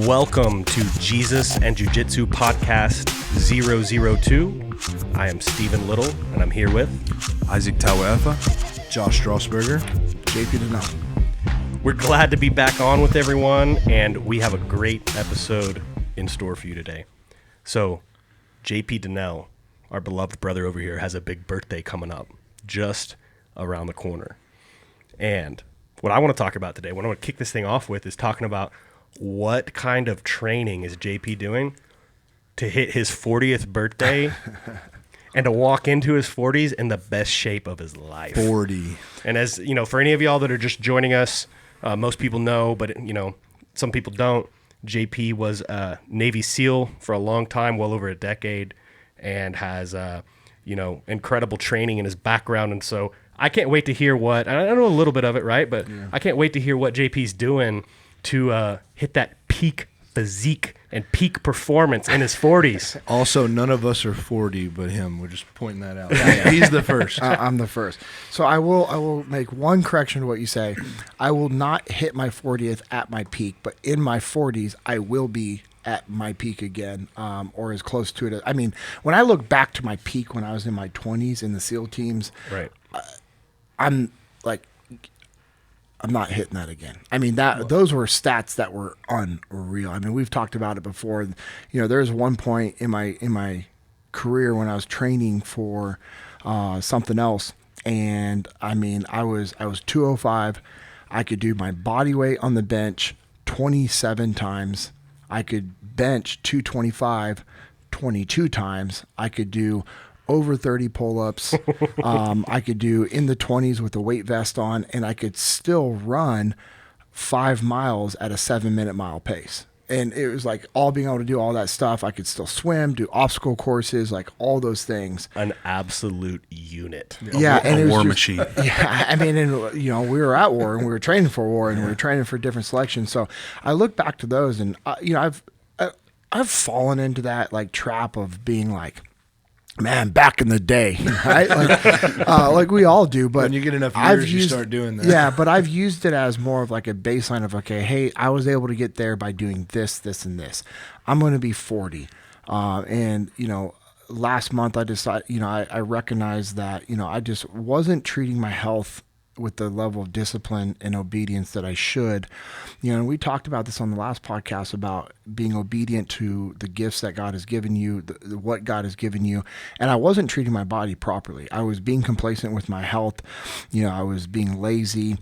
Welcome to Jesus and Jiu-Jitsu Podcast 002. I am Stephen Little, and I'm here with Isaac Tauaefa, Josh Straussberger, JP Dinnell. We're glad to be back on with everyone, and we have a great episode in store for you today. So, JP Dinnell, our beloved brother over here, has a big birthday coming up just around the corner. And what I want to talk about today, what I want to kick this thing off with, is talking about what kind of training is JP doing to hit his 40th birthday and to walk into his 40s in the best shape of his life. 40. And as you know, for any of y'all that are just joining us, most people know, but you know, some people don't. JP was a Navy SEAL for a long time, well over a decade, and has incredible training in his background. And so I can't wait to hear what, I know a little bit of it, right? But yeah. I can't wait to hear what JP's doing to hit that peak physique and peak performance in his 40s. Also, none of us are 40 but him. We're just pointing that out. Yeah. He's the first. I'm the first. So I will make one correction to what you say. I will not hit my 40th at my peak, but in my 40s, I will be at my peak again, or as close to it. I mean, when I look back to my peak when I was in my 20s in the SEAL teams, right? I'm not hitting that again. I mean, those were stats that were unreal. I mean, we've talked about it before. You know, there's one point in my career when I was training for something else, and I mean, I was 205. I could do my body weight on the bench 27 times. I could bench 225 22 times. I could do over 30 pull-ups. I could do in the 20s with a weight vest on, and I could still run 5 miles at a 7-minute mile pace. And it was like all being able to do all that stuff. I could still swim, do obstacle courses, like all those things. An absolute unit. Yeah, and a war machine. Yeah, I mean, and we were at war and we were training for war and we were training for different selections. So I look back to those, and I've fallen into that like trap of being like, man, back in the day, right? Like we all do. But when you get enough years, you start doing that. Yeah, but I've used it as more of like a baseline of, okay, hey, I was able to get there by doing this, this, and this. I'm going to be 40. And, last month I decided, I recognized that, I just wasn't treating my health with the level of discipline and obedience that I should. We talked about this on the last podcast about being obedient to the gifts that God has given you, what God has given you. And I wasn't treating my body properly. I was being complacent with my health. I was being lazy.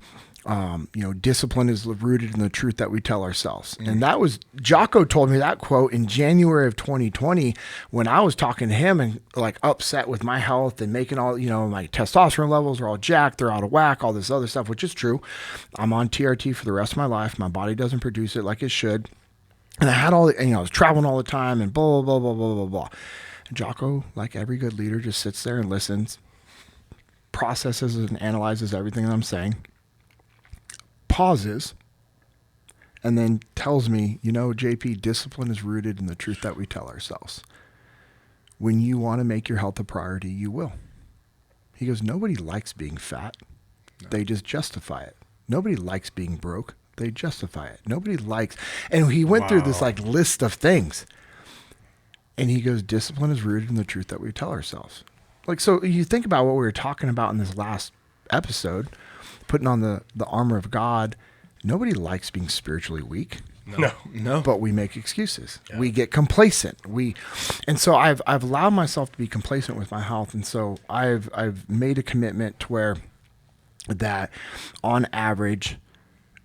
Discipline is rooted in the truth that we tell ourselves. Mm. And that was, Jocko told me that quote in January of 2020 when I was talking to him and like upset with my health and making all, my testosterone levels are all jacked, they're out of whack, all this other stuff, which is true. I'm on TRT for the rest of my life. My body doesn't produce it like it should. And I had I was traveling all the time and blah, blah, blah, blah, blah, blah. And Jocko, like every good leader, just sits there and listens, processes and analyzes everything that I'm saying, pauses, and then tells me, JP, discipline is rooted in the truth that we tell ourselves. When you want to make your health a priority, you will. He goes, nobody likes being fat. No. They just justify it. Nobody likes being broke. They justify it. Nobody likes, and he went through this like list of things. And he goes, discipline is rooted in the truth that we tell ourselves. Like, so you think about what we were talking about in this last episode, putting on the armor of God. Nobody likes being spiritually weak. No. But we make excuses. Yeah. We get complacent. And so I've allowed myself to be complacent with my health. And so I've made a commitment to where that on average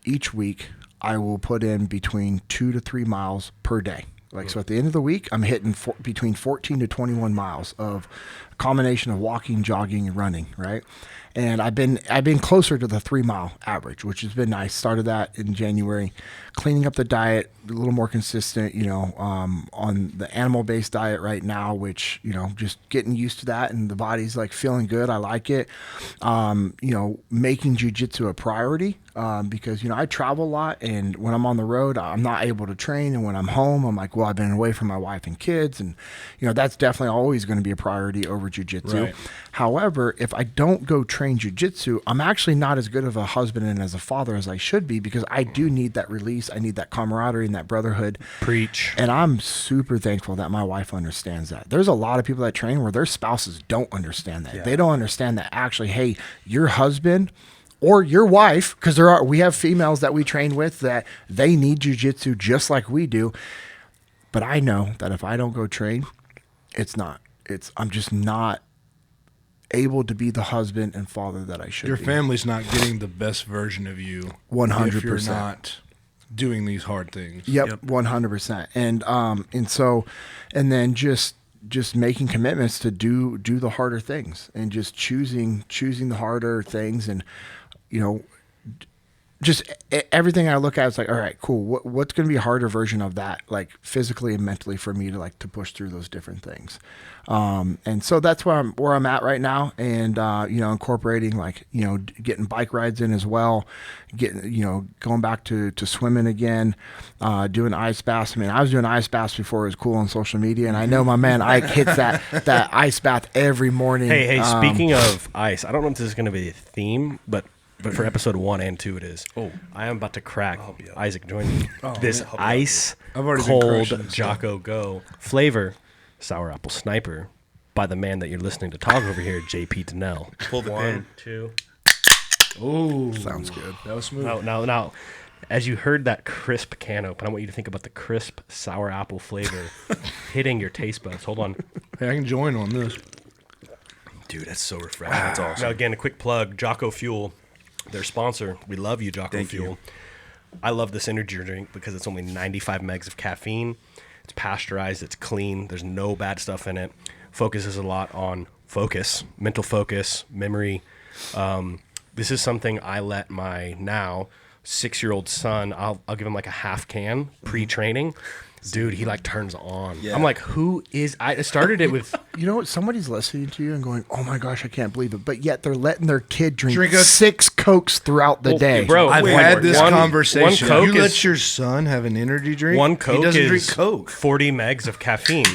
each week I will put in between 2 to 3 miles per day. So at the end of the week, I'm hitting between 14 to 21 miles of a combination of walking, jogging, and running, right? And I've been closer to the 3 mile average, which has been nice. Started that in January, cleaning up the diet, a little more consistent, on the animal-based diet right now, which, just getting used to that, and the body's like feeling good. I like it. Making jiu-jitsu a priority, because, I travel a lot, and when I'm on the road, I'm not able to train. And when I'm home, I'm like, well, I've been away from my wife and kids. And, that's definitely always going to be a priority over jiu-jitsu. Right. However, if I don't go train jiu-jitsu, I'm actually not as good of a husband and as a father as I should be, because I do need that release. I need that camaraderie and that brotherhood. Preach. And I'm super thankful that my wife understands that. There's a lot of people that train where their spouses don't understand that. Yeah. They don't understand that actually, hey, your husband or your wife, because we have females that we train with that they need jiu-jitsu just like we do. But I know that if I don't go train, I'm just not able to be the husband and father that I should Your be. family's not getting the best version of you 100%. if you're not doing these hard things. Yep. 100%. And then just making commitments to do the harder things, and just choosing the harder things, and just everything I look at, it's like, all right, cool. What's going to be a harder version of that, like physically and mentally, for me to push through those different things. And so that's where I'm at right now. And, incorporating getting bike rides in as well, going back to swimming again, doing ice baths. I mean, I was doing ice baths before it was cool on social media. And I know my man Ike hits that ice bath every morning. Hey, speaking of ice, I don't know if this is going to be a theme, but for episode 1 and 2 it is. Oh, I am about to crack. Isaac, join me. This ice cold Jocko Go flavor sour apple sniper by the man that you're listening to talk over here, JP Dinnell. Pull the pin. 1, 2. Oh, Sounds good. That was smooth. Now, as you heard that crisp can open, I want you to think about the crisp sour apple flavor hitting your taste buds. Hold on. Hey, I can join on this. Dude, that's so refreshing. That's awesome. Now, again, a quick plug, Jocko Fuel, their sponsor. We love you, Jocko Thank Fuel. you. I love this energy drink because it's only 95 megs of caffeine. It's pasteurized. It's clean. There's no bad stuff in it. Focuses a lot on mental focus, memory. This is something I let my now 6-year-old son, I'll give him like a half can pre-training. Dude, he turns on. Yeah. I'm like, I started it with... You know what? Somebody's listening to you and going, "Oh my gosh, I can't believe it!" But yet they're letting their kid drink 6 Cokes throughout the day. Bro, I've wait, had this conversation. One Coke You let is, your son have an energy drink? one Coke he doesn't is drink Coke. 40 megs of caffeine.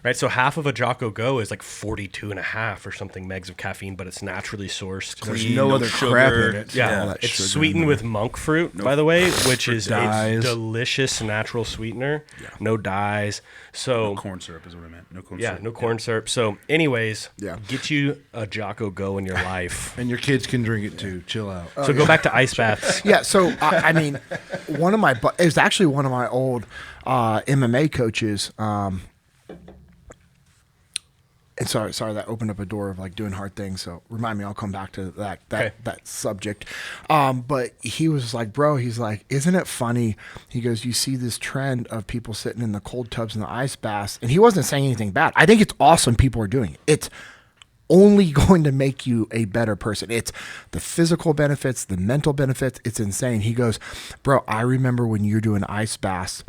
Right, so half of a Jocko Go is 42.5 or something megs of caffeine, but it's naturally sourced. There's Clean, no no other sugar. crap in it. Yeah, all that it's sugar sweetened in with monk fruit, by the way, which is a dyes. delicious natural sweetener. No dyes. So Corn syrup is what I meant. No corn yeah, syrup. no corn syrup. So anyways, Yeah. get you a Jocko Go in your life. And your kids can drink it too. Chill out. So go back to ice baths. Yeah, so I mean, it was actually one of my old MMA coaches. And sorry, that opened up a door of doing hard things. So remind me, I'll come back to that subject. But he was like, bro, he's like, isn't it funny? He goes, you see this trend of people sitting in the cold tubs and the ice baths, and he wasn't saying anything bad. I think it's awesome people are doing it. It's only going to make you a better person. It's the physical benefits, the mental benefits. It's insane. He goes, bro, I remember when you're doing ice baths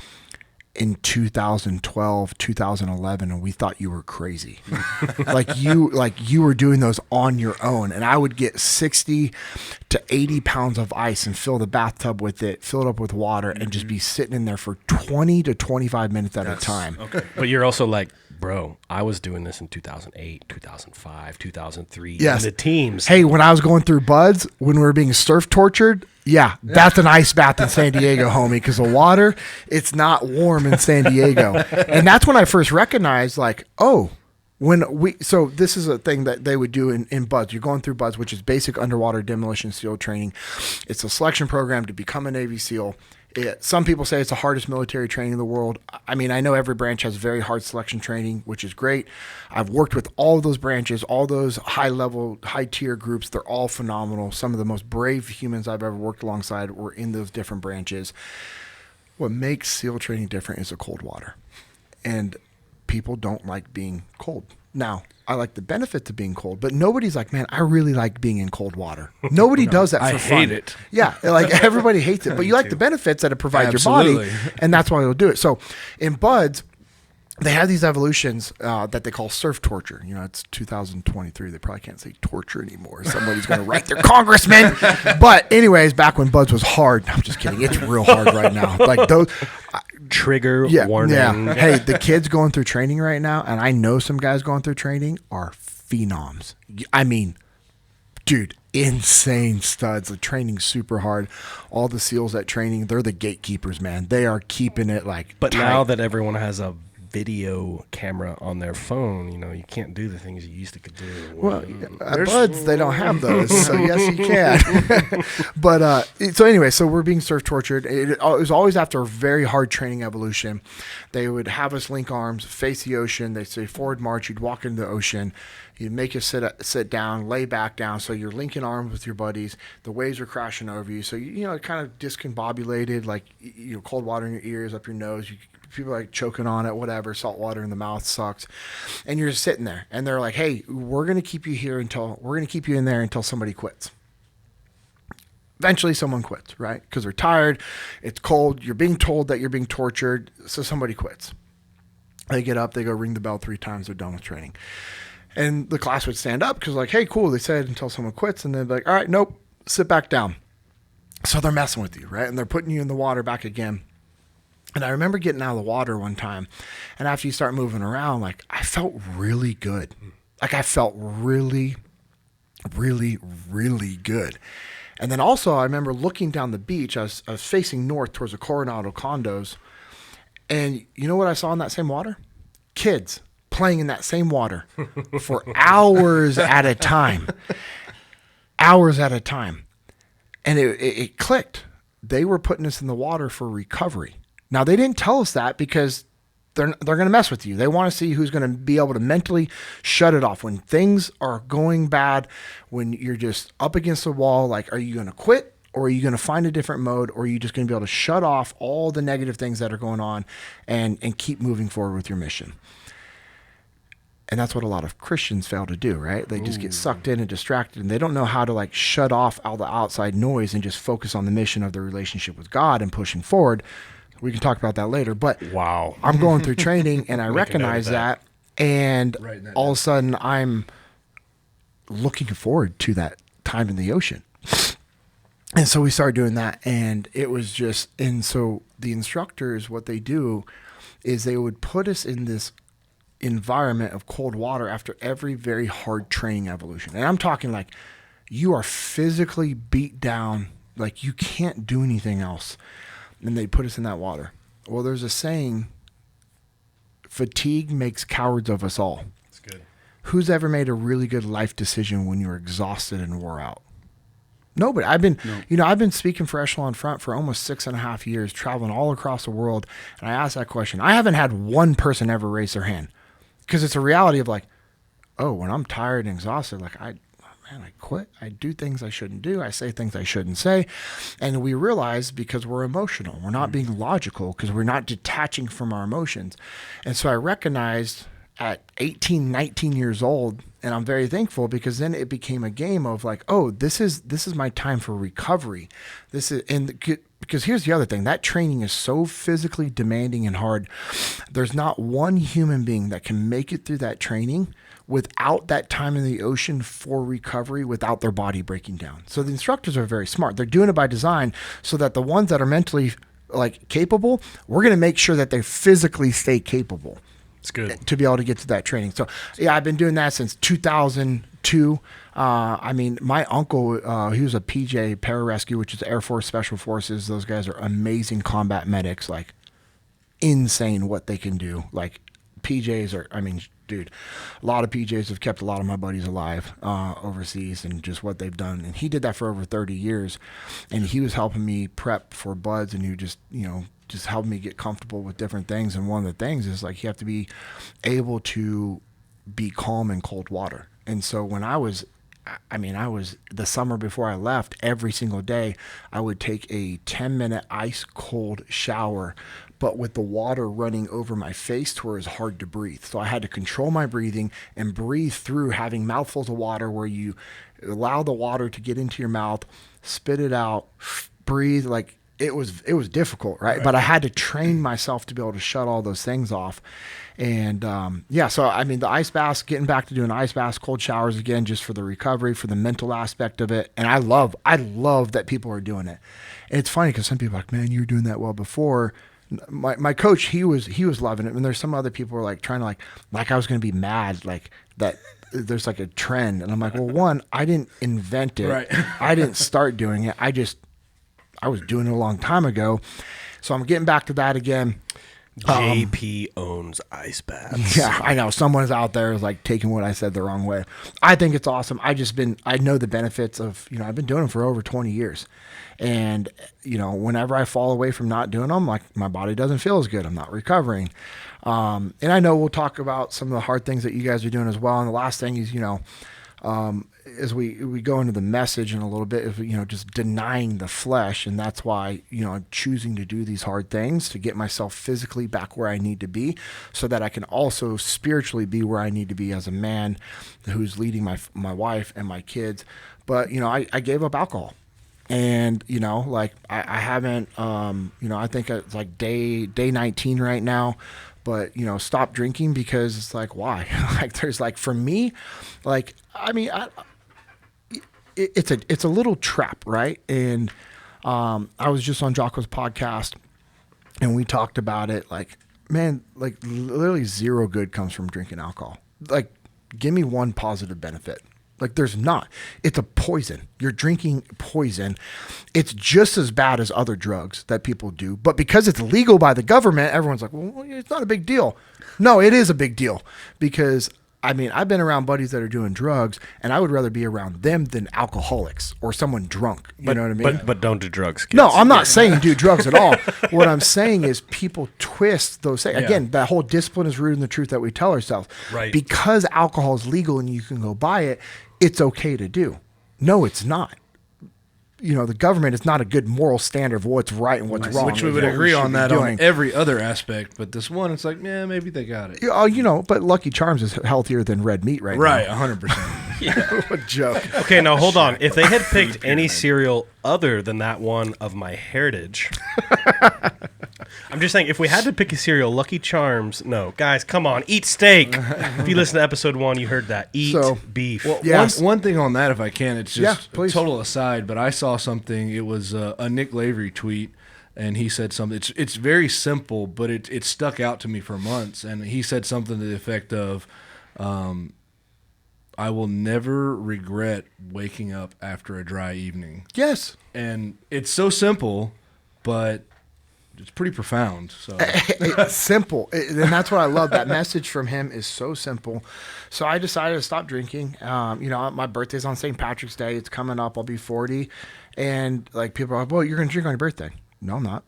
in 2012, 2011, and we thought you were crazy. you were doing those on your own, and I would get 60 to 80 pounds of ice and fill the bathtub with it, fill it up with water, and just be sitting in there for 20 to 25 minutes at a time. Okay. But you're also like, bro, I was doing this in 2008, 2005, 2003. Yes. In the teams. Hey, when I was going through buds, when we were being surf tortured, yeah, that's an ice bath in San Diego, homie, because the water, it's not warm in San Diego. And that's when I first recognized, so this is a thing that they would do in buds. You're going through buds, which is basic underwater demolition SEAL training. It's a selection program to become a Navy SEAL. Some people say it's the hardest military training in the world. I mean, I know every branch has very hard selection training, which is great. I've worked with all of those branches, all those high-level, high-tier groups. They're all phenomenal. Some of the most brave humans I've ever worked alongside were in those different branches. What makes SEAL training different is the cold water. And people don't like being cold. Now, I like the benefits of being cold, but nobody's like, man, I really like being in cold water. Nobody does that for I fun. hate it. Yeah, everybody hates it, but you like the benefits that it provides your Absolutely. body, and that's why you'll do it. So in buds, they have these evolutions that they call surf torture. It's 2023. They probably can't say torture anymore. Somebody's going to write their congressman. But anyways, back when buds was hard. No, I'm just kidding. It's real hard right now. Those... Trigger warning. Yeah. Hey, the kids going through training right now, and I know some guys going through training are phenoms. I mean, dude, insane studs. The training's super hard. All the SEALs at training, they're the gatekeepers, man. They are keeping it like But tight. now that everyone has a video camera on their phone, you can't do the things you used to could do. Well, buds, they don't have those, so yes, you can. But so anyway, so we're being surf tortured. It was always after a very hard training evolution. They would have us link arms, face the ocean. They'd say forward march. You'd walk into the ocean. You'd make you sit down, lay back down. So you're linking arms with your buddies. The waves are crashing over you. So kind of discombobulated, like cold water in your ears, up your nose. People are like choking on it, whatever. Salt water in the mouth sucks, and you're just sitting there. And they're like, "Hey, we're gonna keep you in there until somebody quits." Eventually, someone quits, right? Because they're tired. It's cold. You're being told that you're being tortured, so somebody quits. They get up. They go ring the bell 3 times. They're done with training. And the class would stand up because, like, hey, cool. They said until someone quits. And they'd be like, all right, nope, sit back down. So they're messing with you, right? And they're putting you in the water back again. And I remember getting out of the water one time. And after you start moving around, like, I felt really good. Like, I felt really, really, really good. And then also, I remember looking down the beach. I was facing north towards the Coronado condos. And you know what I saw in that same water? Kids playing in that same water for hours at a time. Hours at a time. And it clicked. They were putting us in the water for recovery. Now, they didn't tell us that because they're going to mess with you. They want to see who's going to be able to mentally shut it off. When things are going bad, when you're just up against the wall, like, are you going to quit? Or are you going to find a different mode? Or are you just going to be able to shut off all the negative things that are going on and keep moving forward with your mission? And that's what a lot of Christians fail to do, right? They just get sucked in and distracted, and they don't know how to like shut off all the outside noise and just focus on the mission of their relationship with God and pushing forward. We can talk about that later. But wow, I'm going through training and I recognize that. And all of a sudden I'm looking forward to that time in the ocean. And so we started doing that, and it was just, and so the instructors, what they do is they would put us in this environment of cold water after every very hard training evolution. And I'm talking like you are physically beat down, like you can't do anything else. And they put us in that water. Well, there's a saying, fatigue makes cowards of us all. That's good. Who's ever made a really good life decision when you're exhausted and wore out? Nobody. I've been speaking for Echelon Front for almost 6.5 years, traveling all across the world. And I asked that question. I haven't had one person ever raise their hand, because it's a reality of like, oh, when I'm tired and exhausted, like I quit. I do things I shouldn't do. I say things I shouldn't say. And we realize because we're emotional, we're not being logical, because we're not detaching from our emotions. And so I recognized at 18, 19 years old, and I'm very thankful, because then it became a game of like, oh, this is my time for recovery. Because here's the other thing, that training is so physically demanding and hard. There's not one human being that can make it through that training without that time in the ocean for recovery, without their body breaking down. So the instructors are very smart. They're doing it by design so that the ones that are mentally like capable, we're going to make sure that they physically stay capable. It's good to be able to get to that training. So yeah, I've been doing that since 2002. I mean, my uncle, he was a PJ pararescue, which is Air Force Special Forces. Those guys are amazing combat medics, like insane what they can do. Like PJs are, I mean, dude, a lot of PJs have kept a lot of my buddies alive overseas, and just what they've done. And he did that for over 30 years, and he was helping me prep for buds, and he just helped me get comfortable with different things. And one of the things is like, you have to be able to be calm in cold water. And so when I was the summer before I left, every single day I would take a 10-minute ice cold shower, but with the water running over my face to where it's hard to breathe. So I had to control my breathing and breathe through having mouthfuls of water, where you allow the water to get into your mouth, spit it out, breathe. Like it was difficult, right? But I had to train myself to be able to shut all those things off. And so I mean, the ice baths, getting back to doing ice baths, cold showers again, just for the recovery, for the mental aspect of it. And I love that people are doing it. And it's funny because some people are like, man, you were doing that well before. My coach, he was loving it. And there's some other people who are like trying to like I was going to be mad, like that there's like a trend. And I'm like, well, one, I didn't invent it. Right. I didn't start doing it. I was doing it a long time ago. So I'm getting back to that again. JP owns ice baths. Yeah, I know. Someone's out there is like taking what I said the wrong way. I think it's awesome. I know the benefits of, I've been doing them for over 20 years. And, whenever I fall away from not doing them, like my body doesn't feel as good. I'm not recovering. And I know we'll talk about some of the hard things that you guys are doing as well. And the last thing is, as we go into the message in a little bit, is, just denying the flesh. And that's why, I'm choosing to do these hard things to get myself physically back where I need to be so that I can also spiritually be where I need to be as a man who's leading my wife and my kids. But, I gave up alcohol. And, I haven't, I think it's like day 19 right now. But, stop drinking because it's like, why? Like, there's like, for me, like, I mean, it's a little trap, right? And I was just on Jocko's podcast and we talked about it. Like, man, like literally zero good comes from drinking alcohol. Like, give me one positive benefit. Like, there's not. It's a poison. You're drinking poison. It's just as bad as other drugs that people do. But because it's legal by the government, everyone's like, well, it's not a big deal. No, it is a big deal. Because, I mean, I've been around buddies that are doing drugs, and I would rather be around them than alcoholics or someone drunk. You know what I mean? But don't do drugs, kids. No, I'm not saying do drugs at all. What I'm saying is people twist those things. Again, that whole discipline is rooted in the truth that we tell ourselves. Right. Because alcohol is legal and you can go buy it, it's okay to do. No, it's not. The government is not a good moral standard of what's right and what's wrong. Which we would agree on that on every other aspect. But this one, it's like, yeah, maybe they got it. But Lucky Charms is healthier than red meat right now. Right, 100%. Yeah. What a joke. Okay, now hold on. If they had picked any cereal other than that one of my heritage, I'm just saying, if we had to pick a cereal, Lucky Charms, no. Guys, come on, eat steak. If you listen to episode 1, you heard that. Eat beef. Well, yes. one thing on that, if I can, it's just a total aside, but I saw something. It was a Nick Lavery tweet, and he said something. It's very simple, but it stuck out to me for months. And he said something to the effect of, I will never regret waking up after a dry evening. Yes. And it's so simple, but it's pretty profound. So it's simple. And that's what I love. That message from him is so simple. So I decided to stop drinking. My birthday's on St. Patrick's Day. It's coming up. I'll be 40. And like people are like, well, you're going to drink on your birthday. No, I'm not.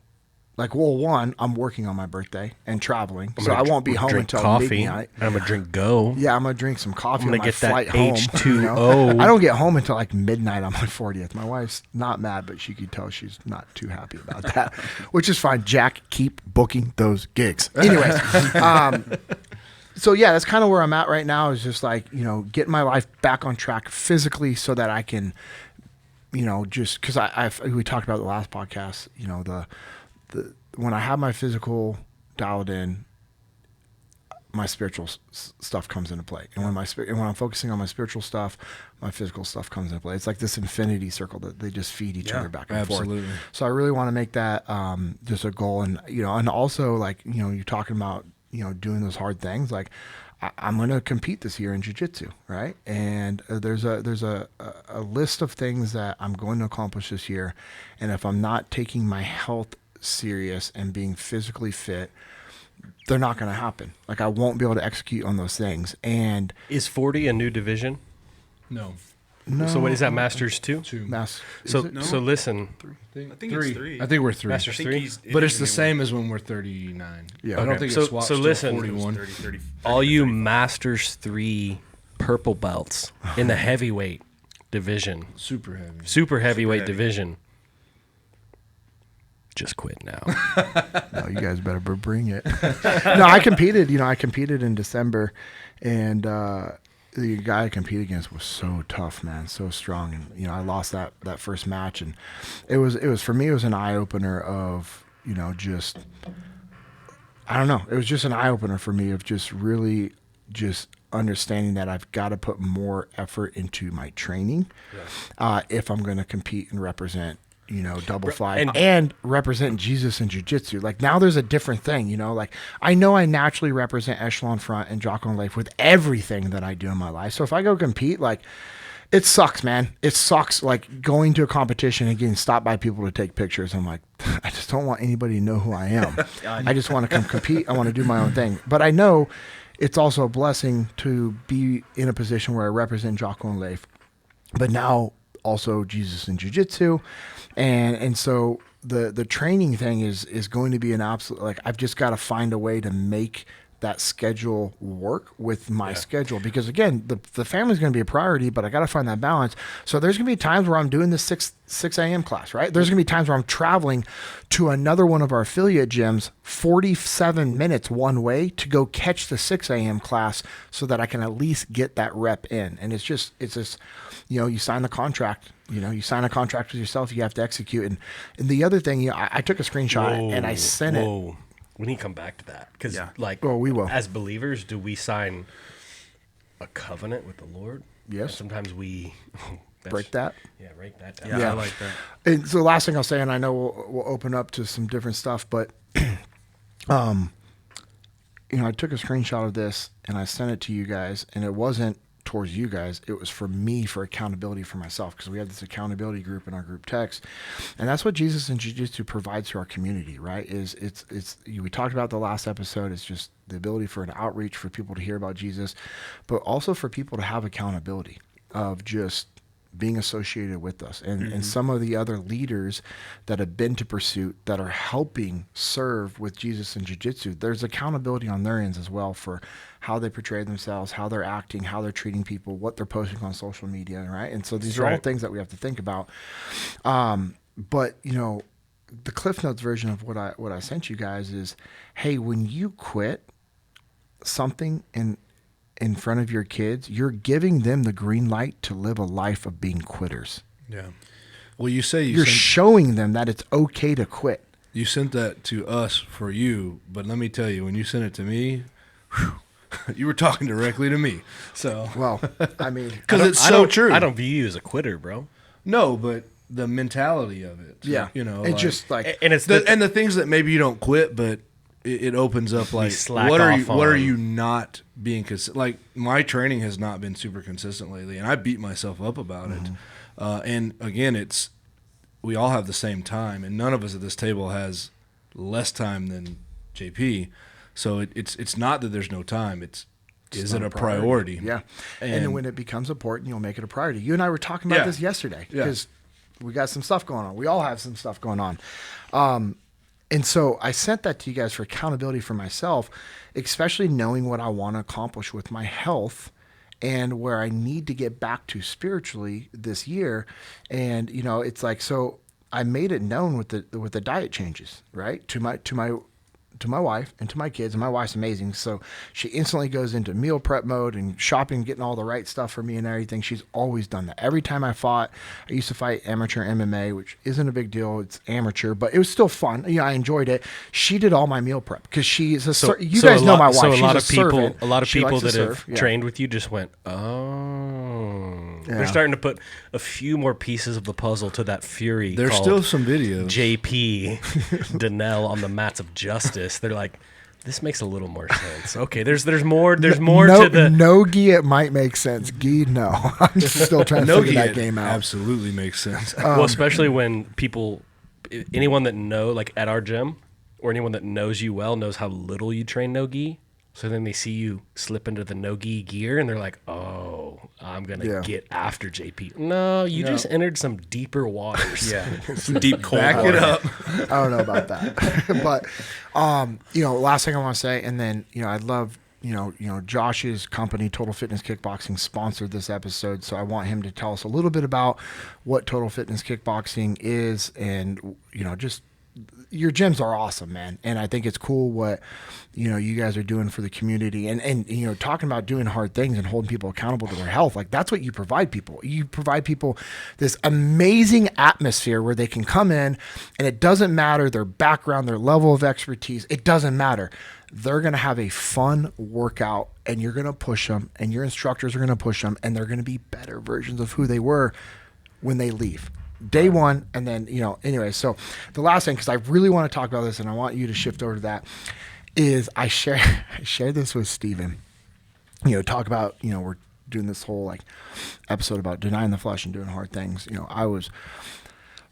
Like, well, one, I'm working on my birthday and traveling, so I won't be home until midnight. I'm going to drink go. Yeah, I'm going to drink some coffee on my get flight that home. H2O. I don't get home until like midnight on my 40th. My wife's not mad, but she could tell she's not too happy about that, which is fine. Jack, keep booking those gigs. Anyways, so yeah, that's kind of where I'm at right now is just like, getting my life back on track physically so that I can, just because we talked about the last podcast, when I have my physical dialed in, my spiritual stuff comes into play. And when I'm focusing on my spiritual stuff, my physical stuff comes into play. It's like this infinity circle that they just feed each other back and forth. So I really want to make that just a goal. And, and also like, you're talking about, doing those hard things. Like I'm going to compete this year in jiu-jitsu, right? And there's a list of things that I'm going to accomplish this year. And if I'm not taking my health serious and being physically fit, they're not going to happen. Like I won't be able to execute on those things. And is 40 a new division? No. So what is that, Masters 2? So listen. I think it's 3. I think we're 3. Masters 3? But it's the same as when we're 39. Yeah. I don't think it swaps to 41. 30, all you Masters 3 purple belts in the heavyweight division. Super heavyweight division. Just quit now. No, you guys better bring it. No, I competed. I competed in December, and the guy I competed against was so tough, man, so strong. And I lost that first match, and it was for me. It was an eye opener of just I don't know. It was just an eye opener for me of just really just understanding that I've got to put more effort into my training if I'm going to compete and represent double fly and represent Jesus in jiu-jitsu. Like now there's a different thing, like I know I naturally represent echelon front and jock on life with everything that I do in my life. So if I go compete, like it sucks, man. It sucks like going to a competition and getting stopped by people to take pictures. I'm like, I just don't want anybody to know who I am. I just want to come compete. I want to do my own thing. But I know it's also a blessing to be in a position where I represent jock on life, but now also Jesus in jiu-jitsu. And so the training thing is going to be an absolute, like, I've just got to find a way to make that schedule work with my schedule, because again, the family's going to be a priority, but I got to find that balance. So there's going to be times where I'm doing the 6 a.m. class, right? There's going to be times where I'm traveling to another one of our affiliate gyms, 47 minutes one way to go catch the 6 a.m. class so that I can at least get that rep in. And it's just, you sign the contract, you sign a contract with yourself, you have to execute. And the other thing, I took a screenshot and I sent it. We need to come back to that because, we will. As believers, do we sign a covenant with the Lord? Yes. And sometimes we break that. Yeah, break that down. Yeah, I like that. And so the last thing I'll say, and I know we'll open up to some different stuff, but I took a screenshot of this and I sent it to you guys, and it wasn't towards you guys, it was for me, for accountability for myself, because we have this accountability group in our group text, and that's what Jesus and Jiu-Jitsu provides to our community, right? We talked about the last episode. It's just the ability for an outreach for people to hear about Jesus, but also for people to have accountability of just being associated with us, and some of the other leaders that have been to Pursuit that are helping serve with Jesus and Jiu-Jitsu. There's accountability on their ends as well for how they portray themselves, how they're acting, how they're treating people, what they're posting on social media, right? And so these are all things that we have to think about. But the Cliff Notes version of what I sent you guys is, hey, when you quit something in front of your kids, you're giving them the green light to live a life of being quitters. Yeah. Well, you're showing them that it's okay to quit. You sent that to us for you, but let me tell you, when you sent it to me, you were talking directly to me. So, well, I mean, because it's so true. I don't view you as a quitter, bro. No, but the mentality of it. Yeah. It's just like, and it's the things that maybe you don't quit, but it opens up like, what are you not being like? My training has not been super consistent lately, and I beat myself up about it. And again, we all have the same time, and none of us at this table has less time than JP. So it's not that there's no time. Is it a priority? Yeah. And when it becomes important, you'll make it a priority. You and I were talking about this yesterday because we got some stuff going on. We all have some stuff going on. And so I sent that to you guys for accountability for myself, especially knowing what I want to accomplish with my health and where I need to get back to spiritually this year. And, it's like, so I made it known with the diet changes, right? To my wife and to my kids, and my wife's amazing. So she instantly goes into meal prep mode and shopping, getting all the right stuff for me and everything. She's always done that. Every time I used to fight amateur MMA, which isn't a big deal. It's amateur, but it was still fun. I enjoyed it. She did all my meal prep because she's you guys know my wife. So she's a lot of people that have trained with you just went, oh. Yeah. They're starting to put a few more pieces of the puzzle to that fury. There's still some videos. JP Dinnell on the mats of justice. They're like, this makes a little more sense. Okay, there's more to the no gi. It might make sense. Gi, no. I'm still trying to figure that game out. Absolutely makes sense. Well, especially when anyone that like at our gym, or anyone that knows you well knows how little you train no gi. So then they see you slip into the no-gi gear, and they're like, oh, I'm going to get after JP. No, you just entered some deeper waters. Some deep cold water. Back it up. I don't know about that. But, last thing I want to say, and then, I love, Josh's company, Total Fitness Kickboxing, sponsored this episode. So I want him to tell us a little bit about what Total Fitness Kickboxing is and, just your gyms are awesome, man. And I think it's cool what, you guys are doing for the community and talking about doing hard things and holding people accountable to their health. Like that's what you provide people. You provide people this amazing atmosphere where they can come in and it doesn't matter their background, their level of expertise. It doesn't matter. They're going to have a fun workout and you're going to push them and your instructors are going to push them and they're going to be better versions of who they were when they leave. day one. And then, anyway, so the last thing, because I really want to talk about this and I want you to shift over to that, is I shared this with Steven. Talk about, we're doing this whole like episode about denying the flesh and doing hard things. I was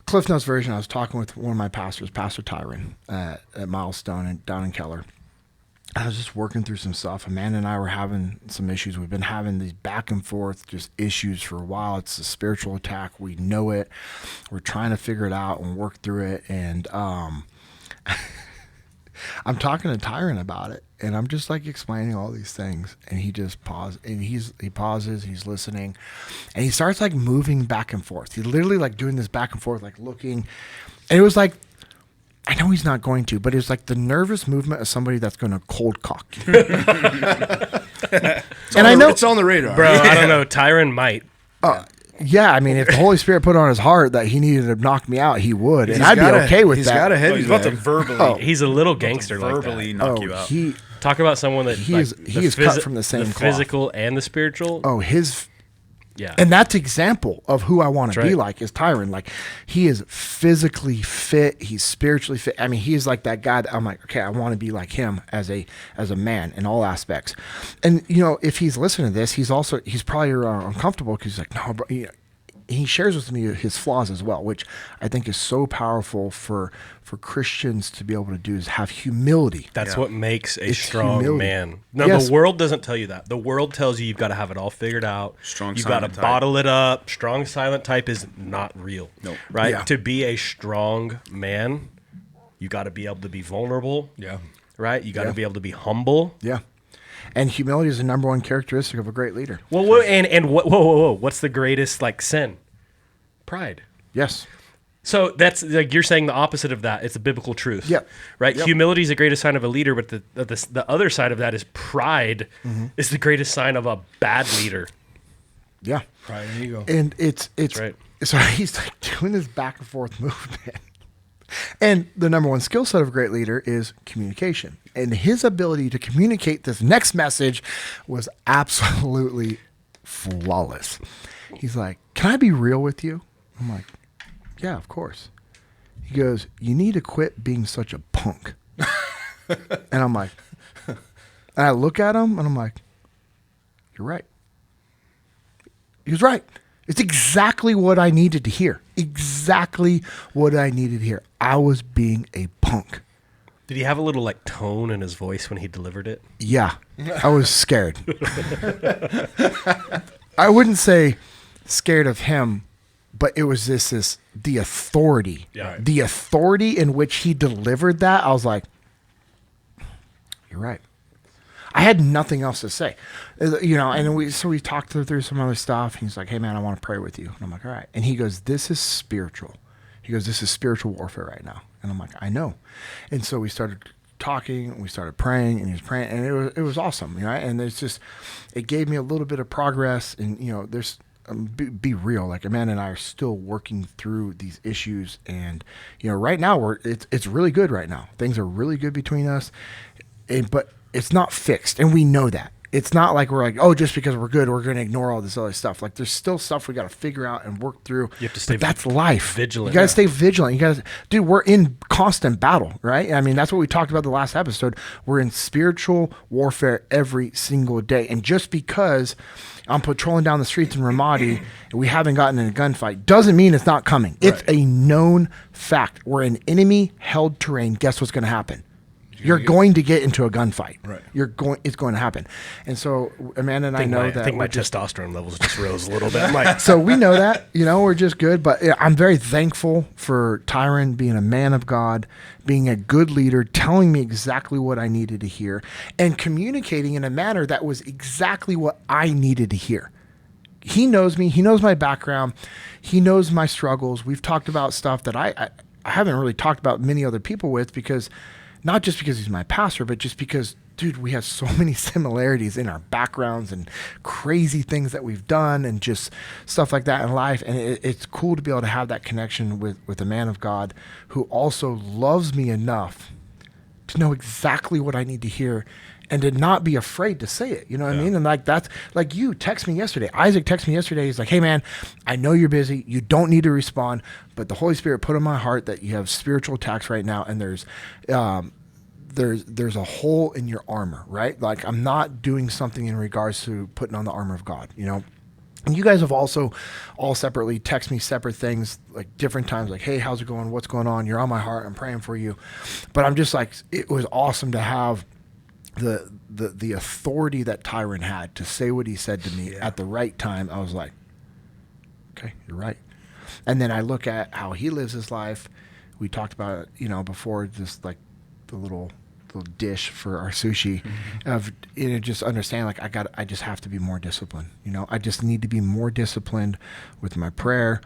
Cliff Notes version. I was talking with one of my pastors, Pastor Tyron, at Milestone and down in Keller. I was just working through some stuff. Amanda and I were having some issues. We've been having these back and forth just issues for a while. It's a spiritual attack. We know it. We're trying to figure it out and work through it. And I'm talking to Tyron about it, and I'm just like explaining all these things. And he just pauses, and he pauses, he's listening, and he starts like moving back and forth. He's literally like doing this back and forth, like looking. And it was like, I know he's not going to, but it's like the nervous movement of somebody that's going to cold cock you. And I know it's on the radar, bro. I don't know. Tyron might. Yeah, I mean, if the Holy Spirit put on his heart that he needed to knock me out, he would, and I'd be okay with that. He's got a heavy. He's about to verbally. He's a little gangster, verbally like that. knock you out. Talk about someone that he is cut from the same the cloth. Physical and the spiritual. Yeah. And that's example of who I want to be like is Tyron. Like, he is physically fit. He's spiritually fit. I mean, he's like that guy that I'm like, okay, I want to be like him as a man in all aspects. And, if he's listening to this, he's probably uncomfortable because he's like, no, bro. He shares with me his flaws as well, which I think is so powerful for Christians to be able to do, is have humility. That's what makes a strong man. No, yes. The world doesn't tell you that. The world tells you you've got to have it all figured out. You've got to bottle it up. Strong silent type is not real. Nope. Right? Yeah. To be a strong man, you got to be able to be vulnerable. Yeah. Right? You got to be able to be humble. Yeah. And humility is the number one characteristic of a great leader. Well, whoa. What's the greatest like sin? Pride. Yes. So that's like you're saying the opposite of that. It's a biblical truth. Yep. Right? Yep. Humility is the greatest sign of a leader, but the other side of that is pride is the greatest sign of a bad leader. Yeah. Pride and ego. And it's right. So he's like doing this back and forth movement. And the number one skill set of a great leader is communication. And his ability to communicate this next message was absolutely flawless. He's like, can I be real with you? I'm like, yeah, of course. He goes, you need to quit being such a punk. And I'm like, and I look at him and I'm like, you're right. He was right. It's exactly what I needed to hear. Exactly what I needed to hear. I was being a punk. Did he have a little like tone in his voice when he delivered it? Yeah, I was scared. I wouldn't say scared of him, but it was the authority. Yeah. The authority in which he delivered that, I was like, you're right. I had nothing else to say, and we talked through some other stuff. He's like, hey man, I want to pray with you. And I'm like, all right. And he goes, this is spiritual. He goes, this is spiritual warfare right now. And I'm like, I know. And so we started talking, we started praying, and he was praying, and it was awesome, and it gave me a little bit of progress. And, there's, be real, like Amanda and I are still working through these issues. And, right now it's really good right now. Things are really good between us, but it's not fixed, and we know that. It's not like we're like, oh, just because we're good, we're going to ignore all this other stuff. Like, there's still stuff we got to figure out and work through. You have to stay that's life. Vigilant. You got to stay vigilant. Dude, we're in constant battle, right? I mean, that's what we talked about the last episode. We're in spiritual warfare every single day. And just because I'm patrolling down the streets in Ramadi and we haven't gotten in a gunfight doesn't mean it's not coming. Right. It's a known fact. We're in enemy-held terrain. Guess what's going to happen? You're going to get into a gunfight. Right. It's going to happen. And so Amanda and I know that. I think my testosterone levels just rose a little bit. So we know that, we're just good. But I'm very thankful for Tyron being a man of God, being a good leader, telling me exactly what I needed to hear, and communicating in a manner that was exactly what I needed to hear. He knows me. He knows my background. He knows my struggles. We've talked about stuff that I haven't really talked about many other people with, because not just because he's my pastor, but just because, dude, we have so many similarities in our backgrounds and crazy things that we've done and just stuff like that in life. And it's cool to be able to have that connection with a man of God who also loves me enough to know exactly what I need to hear and to not be afraid to say it. You know what I mean? And like, that's like, you text me yesterday. Isaac texted me yesterday. He's like, hey man, I know you're busy. You don't need to respond, but the Holy Spirit put in my heart that you have spiritual attacks right now. And there's a hole in your armor, right? Like, I'm not doing something in regards to putting on the armor of God, you know? And you guys have also all separately text me separate things, like different times, like, hey, how's it going? What's going on? You're on my heart. I'm praying for you. But I'm just like, it was awesome to have the authority that Tyron had to say what he said to me at the right time. I was like, okay, you're right. And then I look at how he lives his life. We talked about it, you know, before, just like the little dish for our sushi, of, you know, just understand, like, I just have to be more disciplined. You know, I just need to be more disciplined with my prayer.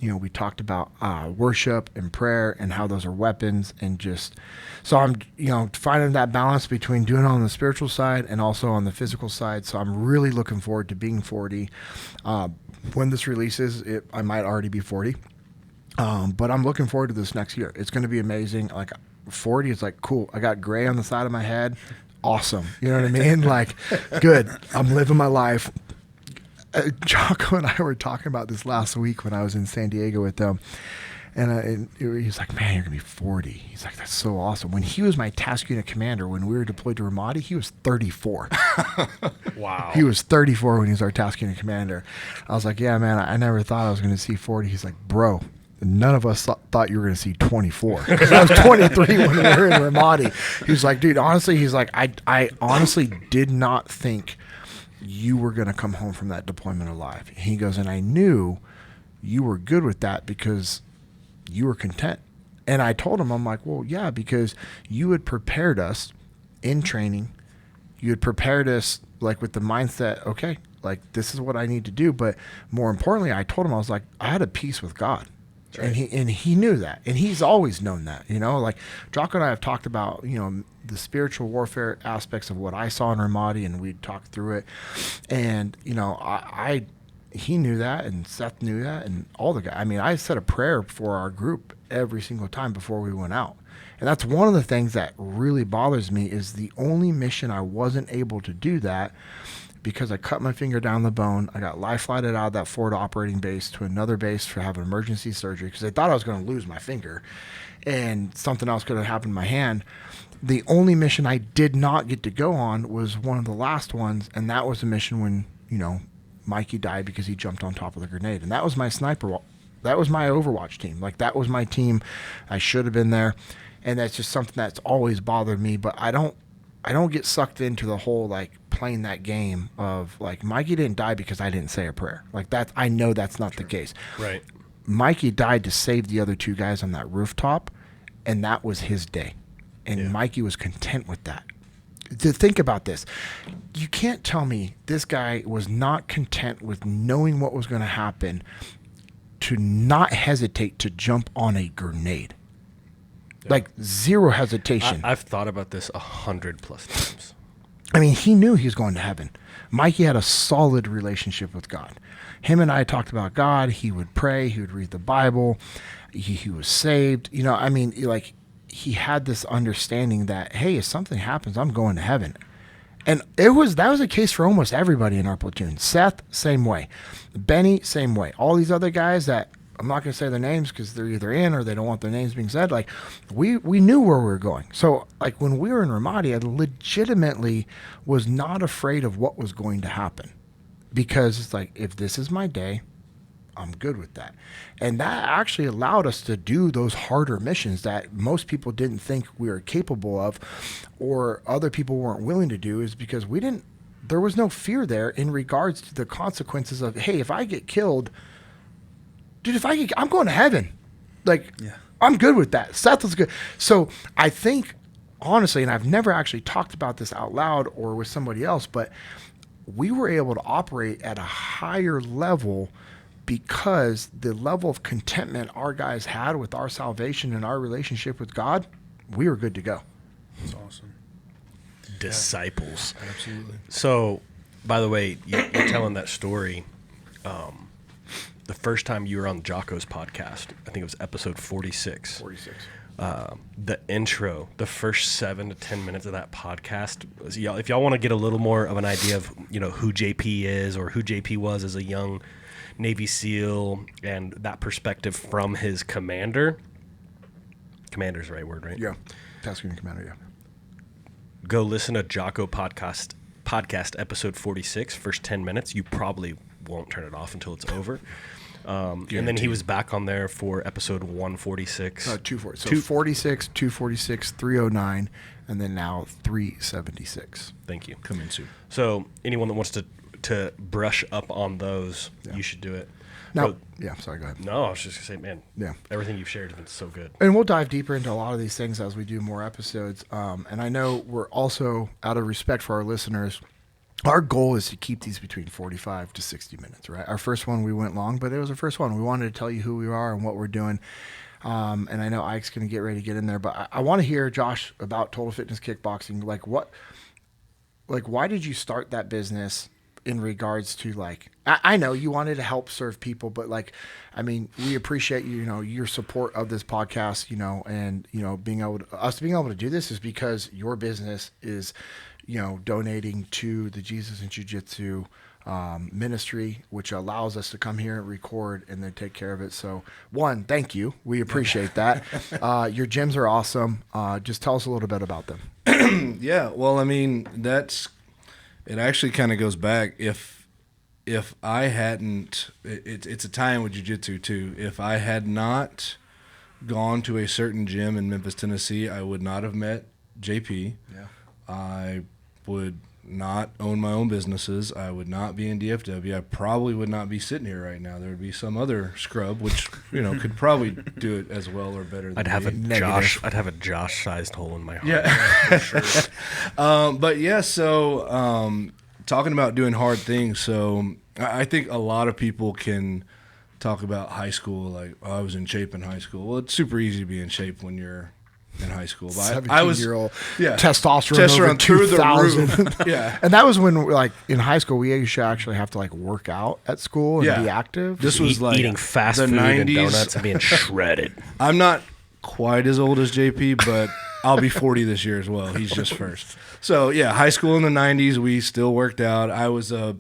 You know, we talked about worship and prayer and how those are weapons, and just, so I'm, you know, finding that balance between doing it on the spiritual side and also on the physical side. So I'm really looking forward to being 40. When this releases, I might already be 40. But I'm looking forward to this next year. It's going to be amazing. Like, 40 is like, cool. I got gray on the side of my head. Awesome. You know what I mean? Like, good. I'm living my life. Jocko and I were talking about this last week when I was in San Diego with them. And he's like, man, you're going to be 40. He's like, that's so awesome. When he was my task unit commander, when we were deployed to Ramadi, he was 34. Wow. He was 34 when he was our task unit commander. I was like, yeah, man, I never thought I was going to see 40. He's like, bro, none of us thought you were going to see 24. Because I was 23 when we were in Ramadi. He's like, dude, honestly, he's like, I honestly did not think you were going to come home from that deployment alive. He goes, and I knew you were good with that because you were content. And I told him, I'm like, well, yeah, because you had prepared us in training. You had prepared us, like, with the mindset, okay, like, this is what I need to do. But more importantly, I told him, I was like, I had a peace with God. Right. And he knew that, and he's always known that, you know, like Jocko and I have talked about, you know, the spiritual warfare aspects of what I saw in Ramadi, and we talked through it, and, you know, he knew that, and Seth knew that, and all the guys. I mean, I said a prayer for our group every single time before we went out. And that's one of the things that really bothers me, is the only mission I wasn't able to do that because I cut my finger down the bone. I got life flighted out of that forward operating base to another base for having emergency surgery because they thought I was going to lose my finger and something else could have happened to my hand. The only mission I did not get to go on was one of the last ones, and that was a mission when, you know, Mikey died because he jumped on top of the grenade. And that was my sniper. That was my Overwatch team. Like, that was my team. I should have been there. And that's just something that's always bothered me. But I don't get sucked into the whole, like, playing that game of, like, Mikey didn't die because I didn't say a prayer. Like, that, I know that's not the case. Right. Mikey died to save the other two guys on that rooftop, and that was his day. And Mikey was content with that. To think about this, you can't tell me this guy was not content with knowing what was going to happen to not hesitate to jump on a grenade. Like, zero hesitation. I've thought about this 100+ times. I mean, he knew he was going to heaven. Mikey had a solid relationship with God. Him and I talked about God. He would pray. He would read the Bible. He was saved. You know, I mean, like, he had this understanding that, hey, if something happens, I'm going to heaven. And that was the case for almost everybody in our platoon. Seth, same way. Benny, same way. All these other guys that, I'm not going to say their names because they're either in or they don't want their names being said. Like, we knew where we were going. So, like, when we were in Ramadi, I legitimately was not afraid of what was going to happen, because it's like, if this is my day, I'm good with that. And that actually allowed us to do those harder missions that most people didn't think we were capable of, or other people weren't willing to do, is because there was no fear there in regards to the consequences of, hey, if I get killed, dude, I'm going to heaven. Like, I'm good with that. Seth was good. So I think, honestly, and I've never actually talked about this out loud or with somebody else, but we were able to operate at a higher level because the level of contentment our guys had with our salvation and our relationship with God, we were good to go. That's awesome. Disciples. Yeah, absolutely. So, by the way, you're telling that story. The first time you were on Jocko's podcast, I think it was episode 46. the intro, the first 7 to 10 minutes of that podcast. If y'all want to get a little more of an idea of who JP is or who JP was as a young Navy SEAL and that perspective from his commander's the right word, right? Yeah, task unit commander. Yeah. Go listen to Jocko podcast episode 46. First 10 minutes, you probably won't turn it off until it's over. And then he was back on there for episode 146. 240. So 46, 246, 309, and then now 376. Thank you. Coming soon. So anyone that wants to brush up on those, you should do it. Now, sorry, go ahead. No, I was just going to say, man, everything you've shared has been so good. And we'll dive deeper into a lot of these things as we do more episodes. And I know we're also, out of respect for our listeners, our goal is to keep these between 45 to 60 minutes, right? Our first one, we went long, but it was the first one. We wanted to tell you who we are and what we're doing. And I know Ike's going to get ready to get in there, but I want to hear, Josh, about Total Fitness Kickboxing. Why did you start that business in regards to I know you wanted to help serve people, but we appreciate your support of this podcast, and being able to do this is because your business is, donating to the Jesus and Jiu-Jitsu ministry, which allows us to come here and record and then take care of it. So one, thank you. We appreciate that. Your gyms are awesome. Just tell us a little bit about them. Yeah. Well, it actually kind of goes back. If I hadn't, it's a tie-in with jiu-jitsu too. If I had not gone to a certain gym in Memphis, Tennessee, I would not have met JP. Yeah. I would not own my own businesses. I would not be in DFW. I probably would not be sitting here right now. There would be some other scrub, which could probably do it as well or better than I'd have a Josh-sized hole in my heart. Yeah, for sure. But yeah, so talking about doing hard things. So I think a lot of people can talk about high school, like, oh, I was in shape in high school. Well, it's super easy to be in shape when you're in high school. But I was 17-year-old testosterone over through 2,000. the roof. Yeah. And that was when, in high school, we used to actually have to work out at school and be active. This was eating fast food 90s. And donuts and being shredded. I'm not quite as old as JP, but I'll be 40 this year as well. He's just first. So yeah, high school in the 90s, we still worked out. I was a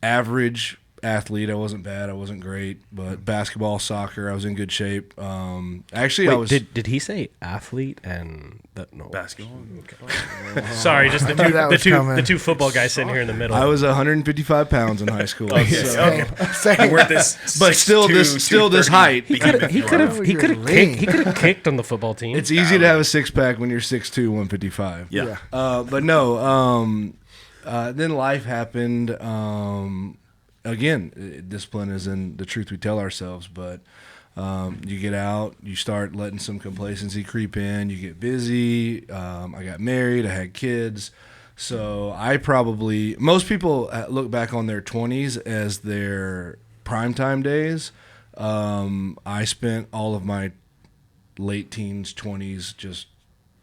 average athlete. I wasn't bad. I wasn't great, but basketball, soccer, I was in good shape. Actually, I was. Did he say athlete and no basketball? Okay. Sorry, just the two football guys sitting here in the middle. I was 155 pounds in high school. Okay. We're this, but still this height. He could have kicked on the football team. It's easy to have a 6-pack when you're 6'2", 155. Yeah. But no. Then life happened. Again, discipline is in the truth we tell ourselves, but you get out, you start letting some complacency creep in, you get busy. I got married, I had kids. So most people look back on their 20s as their primetime days. I spent all of my late teens, 20s just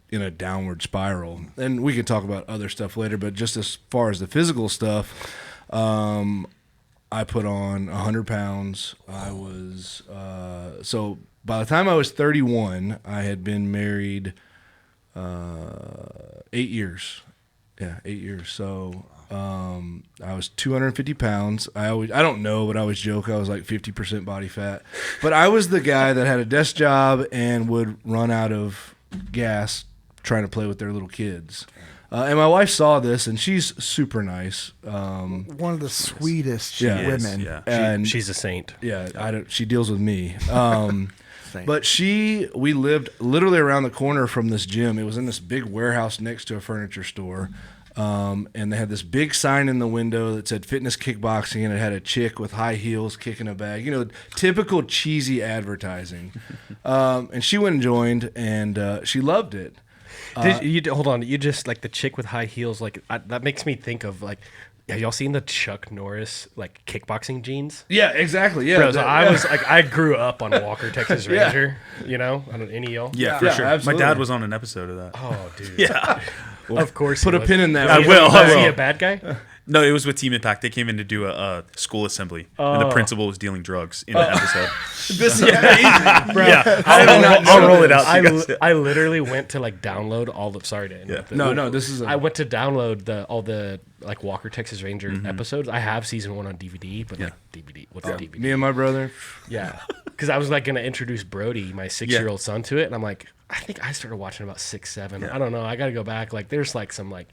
in a downward spiral. And we can talk about other stuff later, but just as far as the physical stuff, I put on 100 pounds. I was so by the time I was 31, I had been married 8 years. Yeah, 8 years. So I was 250 pounds. I don't know, but I always joke I was like 50% body fat. But I was the guy that had a desk job and would run out of gas trying to play with their little kids. And my wife saw this, and she's super nice. One of the sweetest women. Yeah. And she's a saint. Yeah, she deals with me. But we lived literally around the corner from this gym. It was in this big warehouse next to a furniture store. And they had this big sign in the window that said fitness kickboxing, and it had a chick with high heels kicking a bag. Typical cheesy advertising. And she went and joined, and she loved it. Hold on. You just the chick with high heels. That makes me think of have y'all seen the Chuck Norris kickboxing jeans? Yeah, exactly. Yeah, bro, so I grew up on Walker, Texas Ranger. I don't any of y'all. Yeah, for sure. Absolutely. My dad was on an episode of that. Oh, dude. Yeah. Well, of course. Put a pin in that. I will. Is he a bad guy? No, it was with Team Impact. They came in to do a school assembly, and the principal was dealing drugs in the episode. This is amazing, bro. Yeah, I'll roll it out. I literally went to like download all the. Sorry to interrupt. No. This is. I went to download all the like Walker Texas Ranger episodes. I have season 1 on DVD, but like DVD. What's DVD? Me and my brother. Yeah, because I was like gonna introduce Brody, my 6-year-old son, to it, and I'm like, I think I started watching about 6, 7. I don't know. I got to go back. Like, there's like some like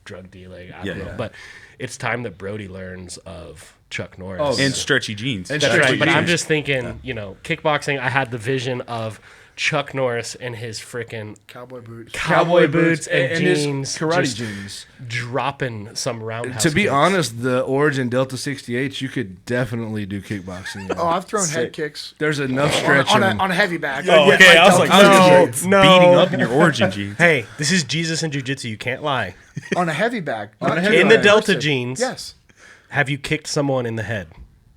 drug dealing. I don't know, but it's time that Brody learns of Chuck Norris and stretchy jeans. That's right. But I'm just thinking, kickboxing. I had the vision of Chuck Norris and his freaking cowboy boots and jeans, his karate jeans, dropping some roundhouse. To be kicks. honest, the Origin Delta 68, you could definitely do kickboxing. Oh, I've thrown head kicks. There's enough stretching on a heavy bag. Oh, okay. I was like, no, beating up in your Origin jeans. Hey, this is Jesus and Jiu-Jitsu. You can't lie. On a heavy bag. In the Delta jeans. Yes. Have you kicked someone in the head?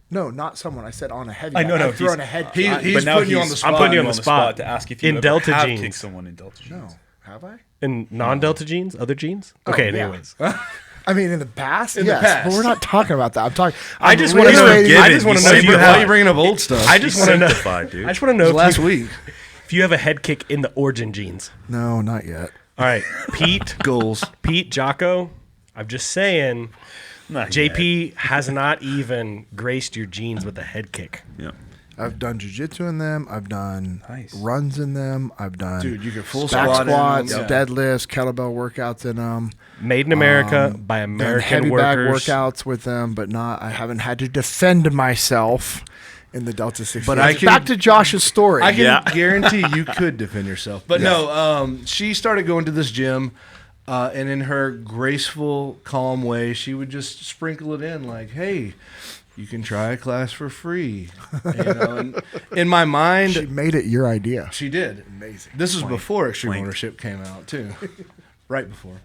No, not someone. I said on a heavy bag. I know. I've thrown a head kick. He's putting you on the spot. I'm putting you on the spot to ask if you in ever Delta have jeans. kicked someone in Delta jeans. No. Have I? In non-Delta jeans? Other jeans? Okay, yeah. anyways. I mean, in the past? In yes, the past. but we're not talking about that. I'm talking. I just want to know. I just want to know if you Why are you have. bringing up old stuff? I just want to know. Dude. I just want to know last week. if you have a head kick in the Origin jeans. No, not yet. All right, Pete. Goals. Pete, Jocko. I'm just saying. Not JP has not even graced your jeans with a head kick. Yeah. I've done jiu-jitsu in them. I've done runs in them. I've done you can full back squat squats, in them. deadlifts, kettlebell workouts in them. Made in America by Done American heavy workers. bag workouts with them, but I haven't had to defend myself in the Delta 68. But I can- back to Josh's story. I can guarantee you could defend yourself. But Yes. no, she started going to this gym, and in her graceful, calm way, she would just sprinkle it in like, hey, you can try a class for free. And in my mind, She made it your idea. she did. Amazing. This was before Extreme Ownership came out, too. Right before.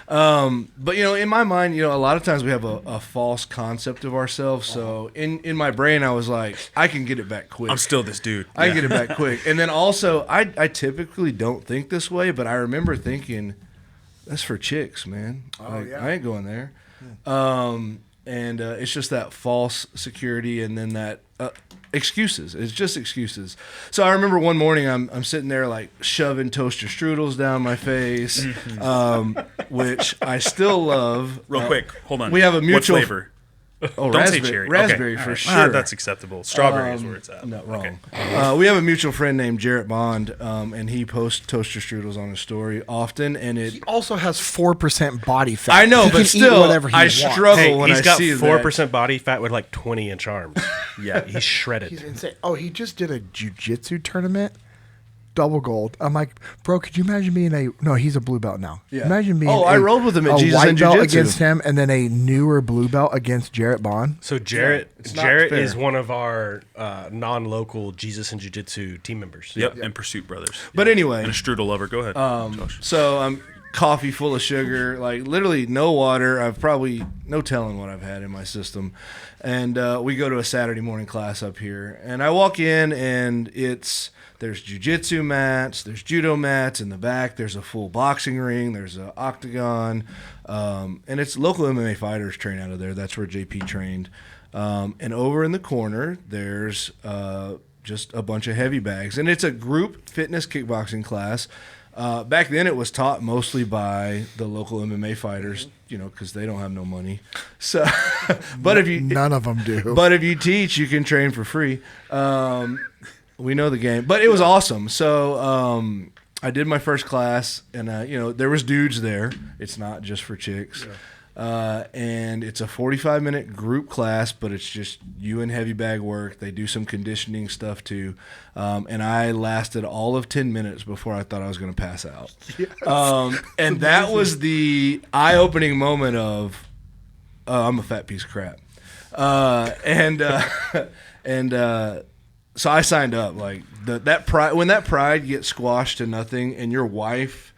But, in my mind, a lot of times we have a false concept of ourselves. So in my brain, I was like, I can get it back quick. I'm still this dude. I can get it back quick. And then also, I typically don't think this way, but I remember thinking, that's for chicks, man. Yeah. I ain't going there. And it's just that false security and then that excuses. It's just excuses. So I remember one morning I'm sitting there like shoving toaster strudels down my face, which I still love. Real quick, hold on. We have a mutual What flavor? Oh, Don't raspberry, say cherry. raspberry Okay. for All right. sure. That's acceptable. Strawberry is where it's at. No, wrong. Okay. We have a mutual friend named Jarrett Bond, and he posts toaster strudels on his story often, and He also has 4% body fat. I know, He but can eat still, whatever he I wants. struggle Hey, when he's I got see 4% body fat with like 20-inch arms. Yeah, he's shredded. He's insane. Oh, he just did a jiu-jitsu tournament. Double gold. I'm like, bro, could you imagine being no, he's a blue belt now. Yeah. Imagine being I rolled with him at a Jesus white and belt Jiu-Jitsu. against him and then a newer blue belt against Jarrett Bond. So Jarrett it's not Jarrett fair. is one of our non-local Jesus and Jiu-Jitsu team members. Yep, and Pursuit Brothers. But anyway, And a strudel lover. Go ahead, Josh. so I'm coffee full of sugar, like literally no water. I've probably no telling what I've had in my system. And we go to a Saturday morning class up here, and I walk in, and there's jiu-jitsu mats, there's judo mats in the back, there's a full boxing ring, there's an octagon, and it's local MMA fighters train out of there. That's where JP trained. And over in the corner, there's just a bunch of heavy bags, and it's a group fitness kickboxing class. Back then, it was taught mostly by the local MMA fighters, because they don't have no money. So, but if you None of them do. but if you teach, you can train for free. We know the game, but it was awesome. So I did my first class, and there was dudes there. It's not just for chicks. And it's a 45-minute group class, but it's just you and heavy bag work. They do some conditioning stuff too. And I lasted all of 10 minutes before I thought I was going to pass out. Yes. And that was the eye-opening moment of, I'm a fat piece of crap. So I signed up. Like that pride, when that pride gets squashed to nothing, and your wife,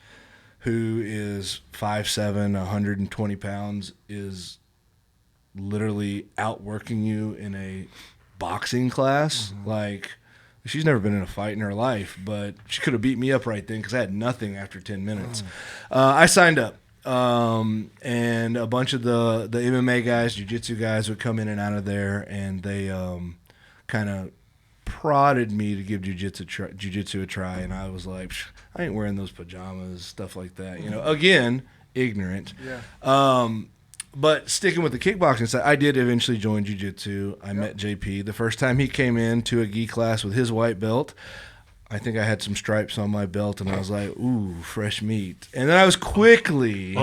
who is 5'7", 120 pounds, is literally outworking you in a boxing class. Mm-hmm. Like, she's never been in a fight in her life, but she could have beat me up right then because I had nothing after 10 minutes. I signed up. And a bunch of the MMA guys, jiu-jitsu guys would come in and out of there, and they kind of prodded me to give jiu-jitsu a try, and I was like, I ain't wearing those pajamas, stuff like that. Again, ignorant. Yeah. But sticking with the kickboxing side, I did eventually join jiu-jitsu. I met JP. The first time he came in to a gi class with his white belt, I think I had some stripes on my belt, and I was like, ooh, fresh meat. And then I was quickly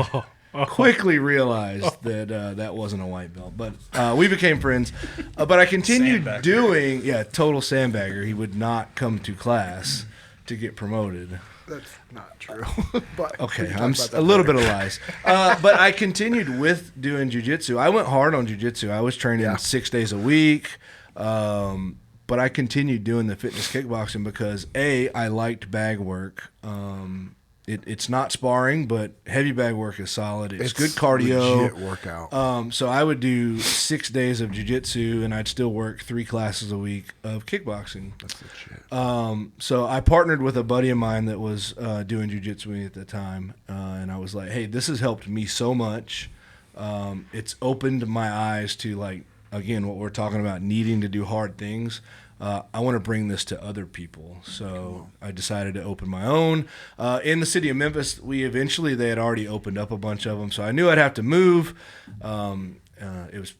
realized that that wasn't a white belt. But we became friends. But I continued doing, total sandbagger. He would not come to class to get promoted. That's not true. But okay, I'm a little bit of lies. But I continued with doing jiu-jitsu. I went hard on jiu-jitsu. I was training 6 days a week. But I continued doing the fitness kickboxing because, A, I liked bag work. It's not sparring, but heavy bag work is solid. It's good cardio. Legit workout. So I would do 6 days of jiu-jitsu, and I'd still work 3 classes a week of kickboxing. That's legit. So I partnered with a buddy of mine that was doing jiu-jitsu with me at the time, and I was like, hey, this has helped me so much. It's opened my eyes to, like, again, what we're talking about, needing to do hard things. I want to bring this to other people. So I decided to open my own. In the city of Memphis, they had already opened up a bunch of them. So I knew I'd have to move. It was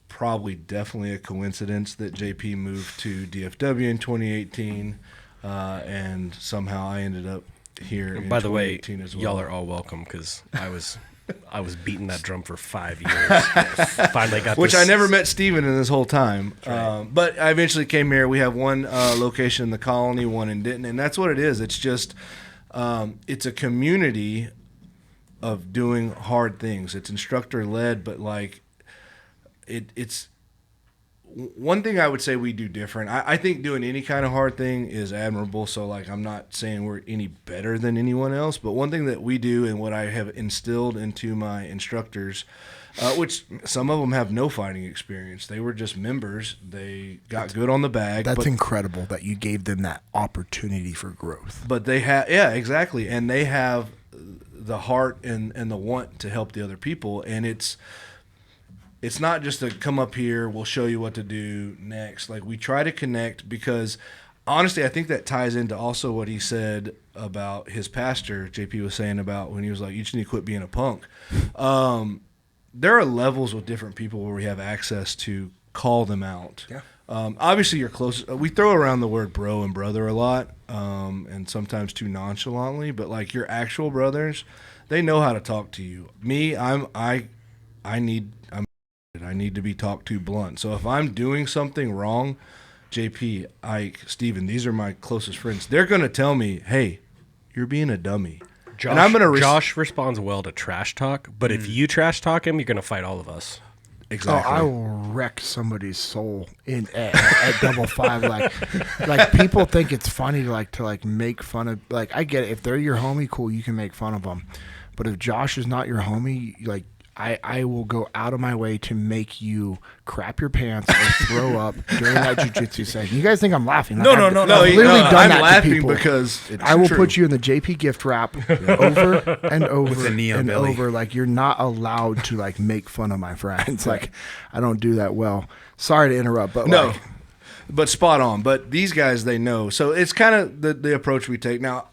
definitely a coincidence that JP moved to DFW in 2018. And somehow I ended up here in 2018 By the way, as well. y'all are all welcome because I was beating that drum for 5 years. Finally got Which this. I never met Steven in this whole time. Right. But I eventually came here. We have one location in the Colony, one in Denton, and that's what it is. It's just it's a community of doing hard things. It's instructor-led, but like it's one thing I would say we do different. I think doing any kind of hard thing is admirable. So, like, I'm not saying we're any better than anyone else, but one thing that we do and what I have instilled into my instructors, which some of them have no fighting experience. They were just members. They got good on the bag. That's incredible that you gave them that opportunity for growth. But they have, exactly. And they have the heart and the want to help the other people. And it's not just to come up here, we'll show you what to do next. Like, we try to connect because, honestly, I think that ties into also what he said about his pastor, JP was saying about when he was like, you just need to quit being a punk. There are levels with different people where we have access to call them out. Yeah. Obviously, you're close. We throw around the word bro and brother a lot, and sometimes too nonchalantly, but, like, your actual brothers, they know how to talk to you. Me, I need to be talked to blunt. So if I'm doing something wrong, JP, Ike, Steven, these are my closest friends. They're going to tell me, hey, you're being a dummy. Josh responds well to trash talk, but if you trash talk him, you're going to fight all of us. Exactly. Oh, I will wreck somebody's soul at double five. Like people think it's funny to make fun of. Like, I get it. If they're your homie, cool, you can make fun of them. But if Josh is not your homie, like, I will go out of my way to make you crap your pants or throw up during that jiu-jitsu session. You guys think I'm laughing? No. I've literally done I'm that laughing to people. because it's I will true. put you in the JP gift wrap over and over With the neon and belly. over. Like, you're not allowed to, like, make fun of my friends. Like, I don't do that well. Sorry to interrupt, but No, like, but spot on. But these guys, they know. So it's kind of the approach we take. Now,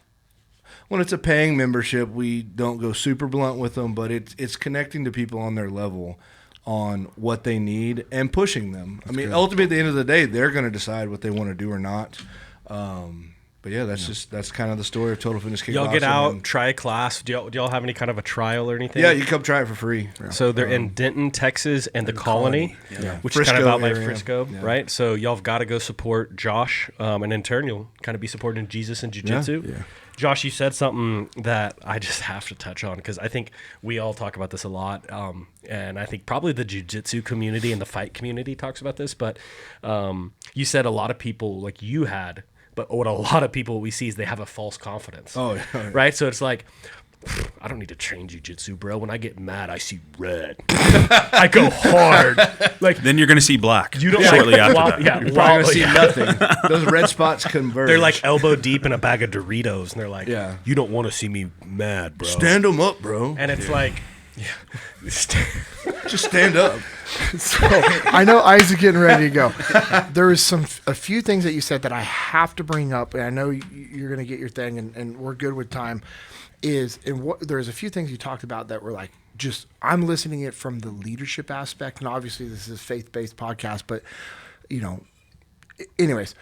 when it's a paying membership, we don't go super blunt with them, but it's connecting to people on their level on what they need and pushing them. Ultimately, at the end of the day, they're going to decide what they want to do or not. But yeah, that's kind of the story of Total Fitness Kickboxing. Y'all get out, try a class. Do y'all have any kind of a trial or anything? Yeah, you come try it for free. Yeah. So they're in Denton, Texas, and the Colony, which Frisco is kind of out by area. Frisco, right? So y'all have got to go support Josh, and in turn, you'll kind of be supporting Jesus and Jiu-Jitsu. Yeah. Josh, you said something that I just have to touch on because I think we all talk about this a lot, and I think probably the jiu-jitsu community and the fight community talks about this, but you said a lot of people, like you had, but what a lot of people we see is they have a false confidence. Oh, yeah. Right? So it's like, I don't need to train jiu-jitsu, bro. When I get mad, I see red. I go hard. Like, then you're going to see black you don't shortly after that. Yeah, You're probably going to see nothing. Those red spots converge. They're like elbow deep in a bag of Doritos, and they're like, Yeah. you don't want to see me mad, bro. stand them up, bro. And it's like, Just stand up. So I know Isaac's getting ready to go. There is a few things that you said that I have to bring up, and I know you're going to get your thing, and we're good with time. There's a few things you talked about that were like, I'm listening it from the leadership aspect, and obviously this is a faith-based podcast, but anyways,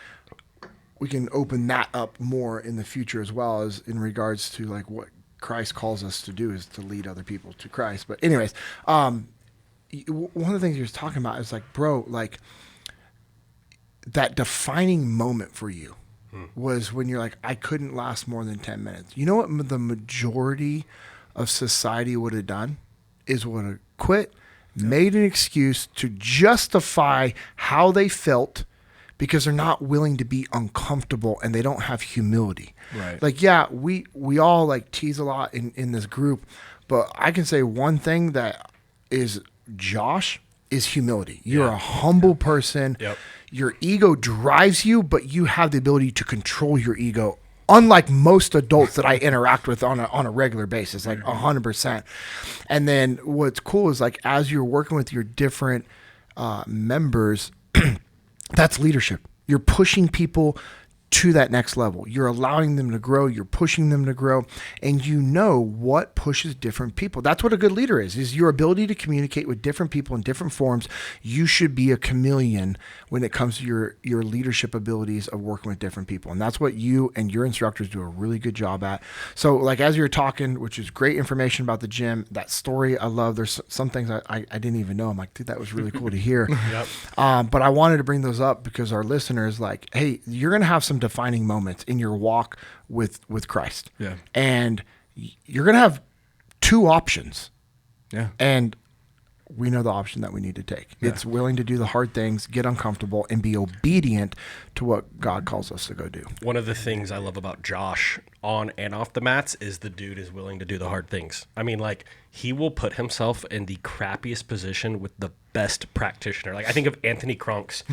we can open that up more in the future as well as in regards to like what Christ calls us to do is to lead other people to Christ. But anyways, one of the things you're talking about is like, bro, like that defining moment for you was when you're like, I couldn't last more than 10 minutes. You know what the majority of society would have done is would have quit, made an excuse to justify how they felt because they're not willing to be uncomfortable and they don't have humility. Right. Like, yeah, we all like tease a lot in this group, but I can say one thing that is Josh is humility. You're a humble person. Yep. Your ego drives you, but you have the ability to control your ego. Unlike most adults that I interact with on a regular basis, like 100%. And then what's cool is like, as you're working with your different members, that's leadership. You're pushing people to that next level. You're allowing them to grow. You're pushing them to grow. And you know what pushes different people. That's what a good leader is your ability to communicate with different people in different forms. You should be a chameleon when it comes to your leadership abilities of working with different people. And that's what you and your instructors do a really good job at. So like, as you're talking, which is great information about the gym, that story I love. There's some things I didn't even know. I'm like, dude, that was really cool to hear. Yep. But I wanted to bring those up because our listeners, like, hey, you're going to have some defining moments in your walk with Christ. Yeah. And you're going to have two options. Yeah. And we know the option that we need to take. Yeah. It's willing to do the hard things, get uncomfortable, and be obedient to what God calls us to go do. One of the things I love about Josh on and off the mats is the dude is willing to do the hard things. I mean, like, he will put himself in the crappiest position with the best practitioner. Like, I think of Anthony Kronks.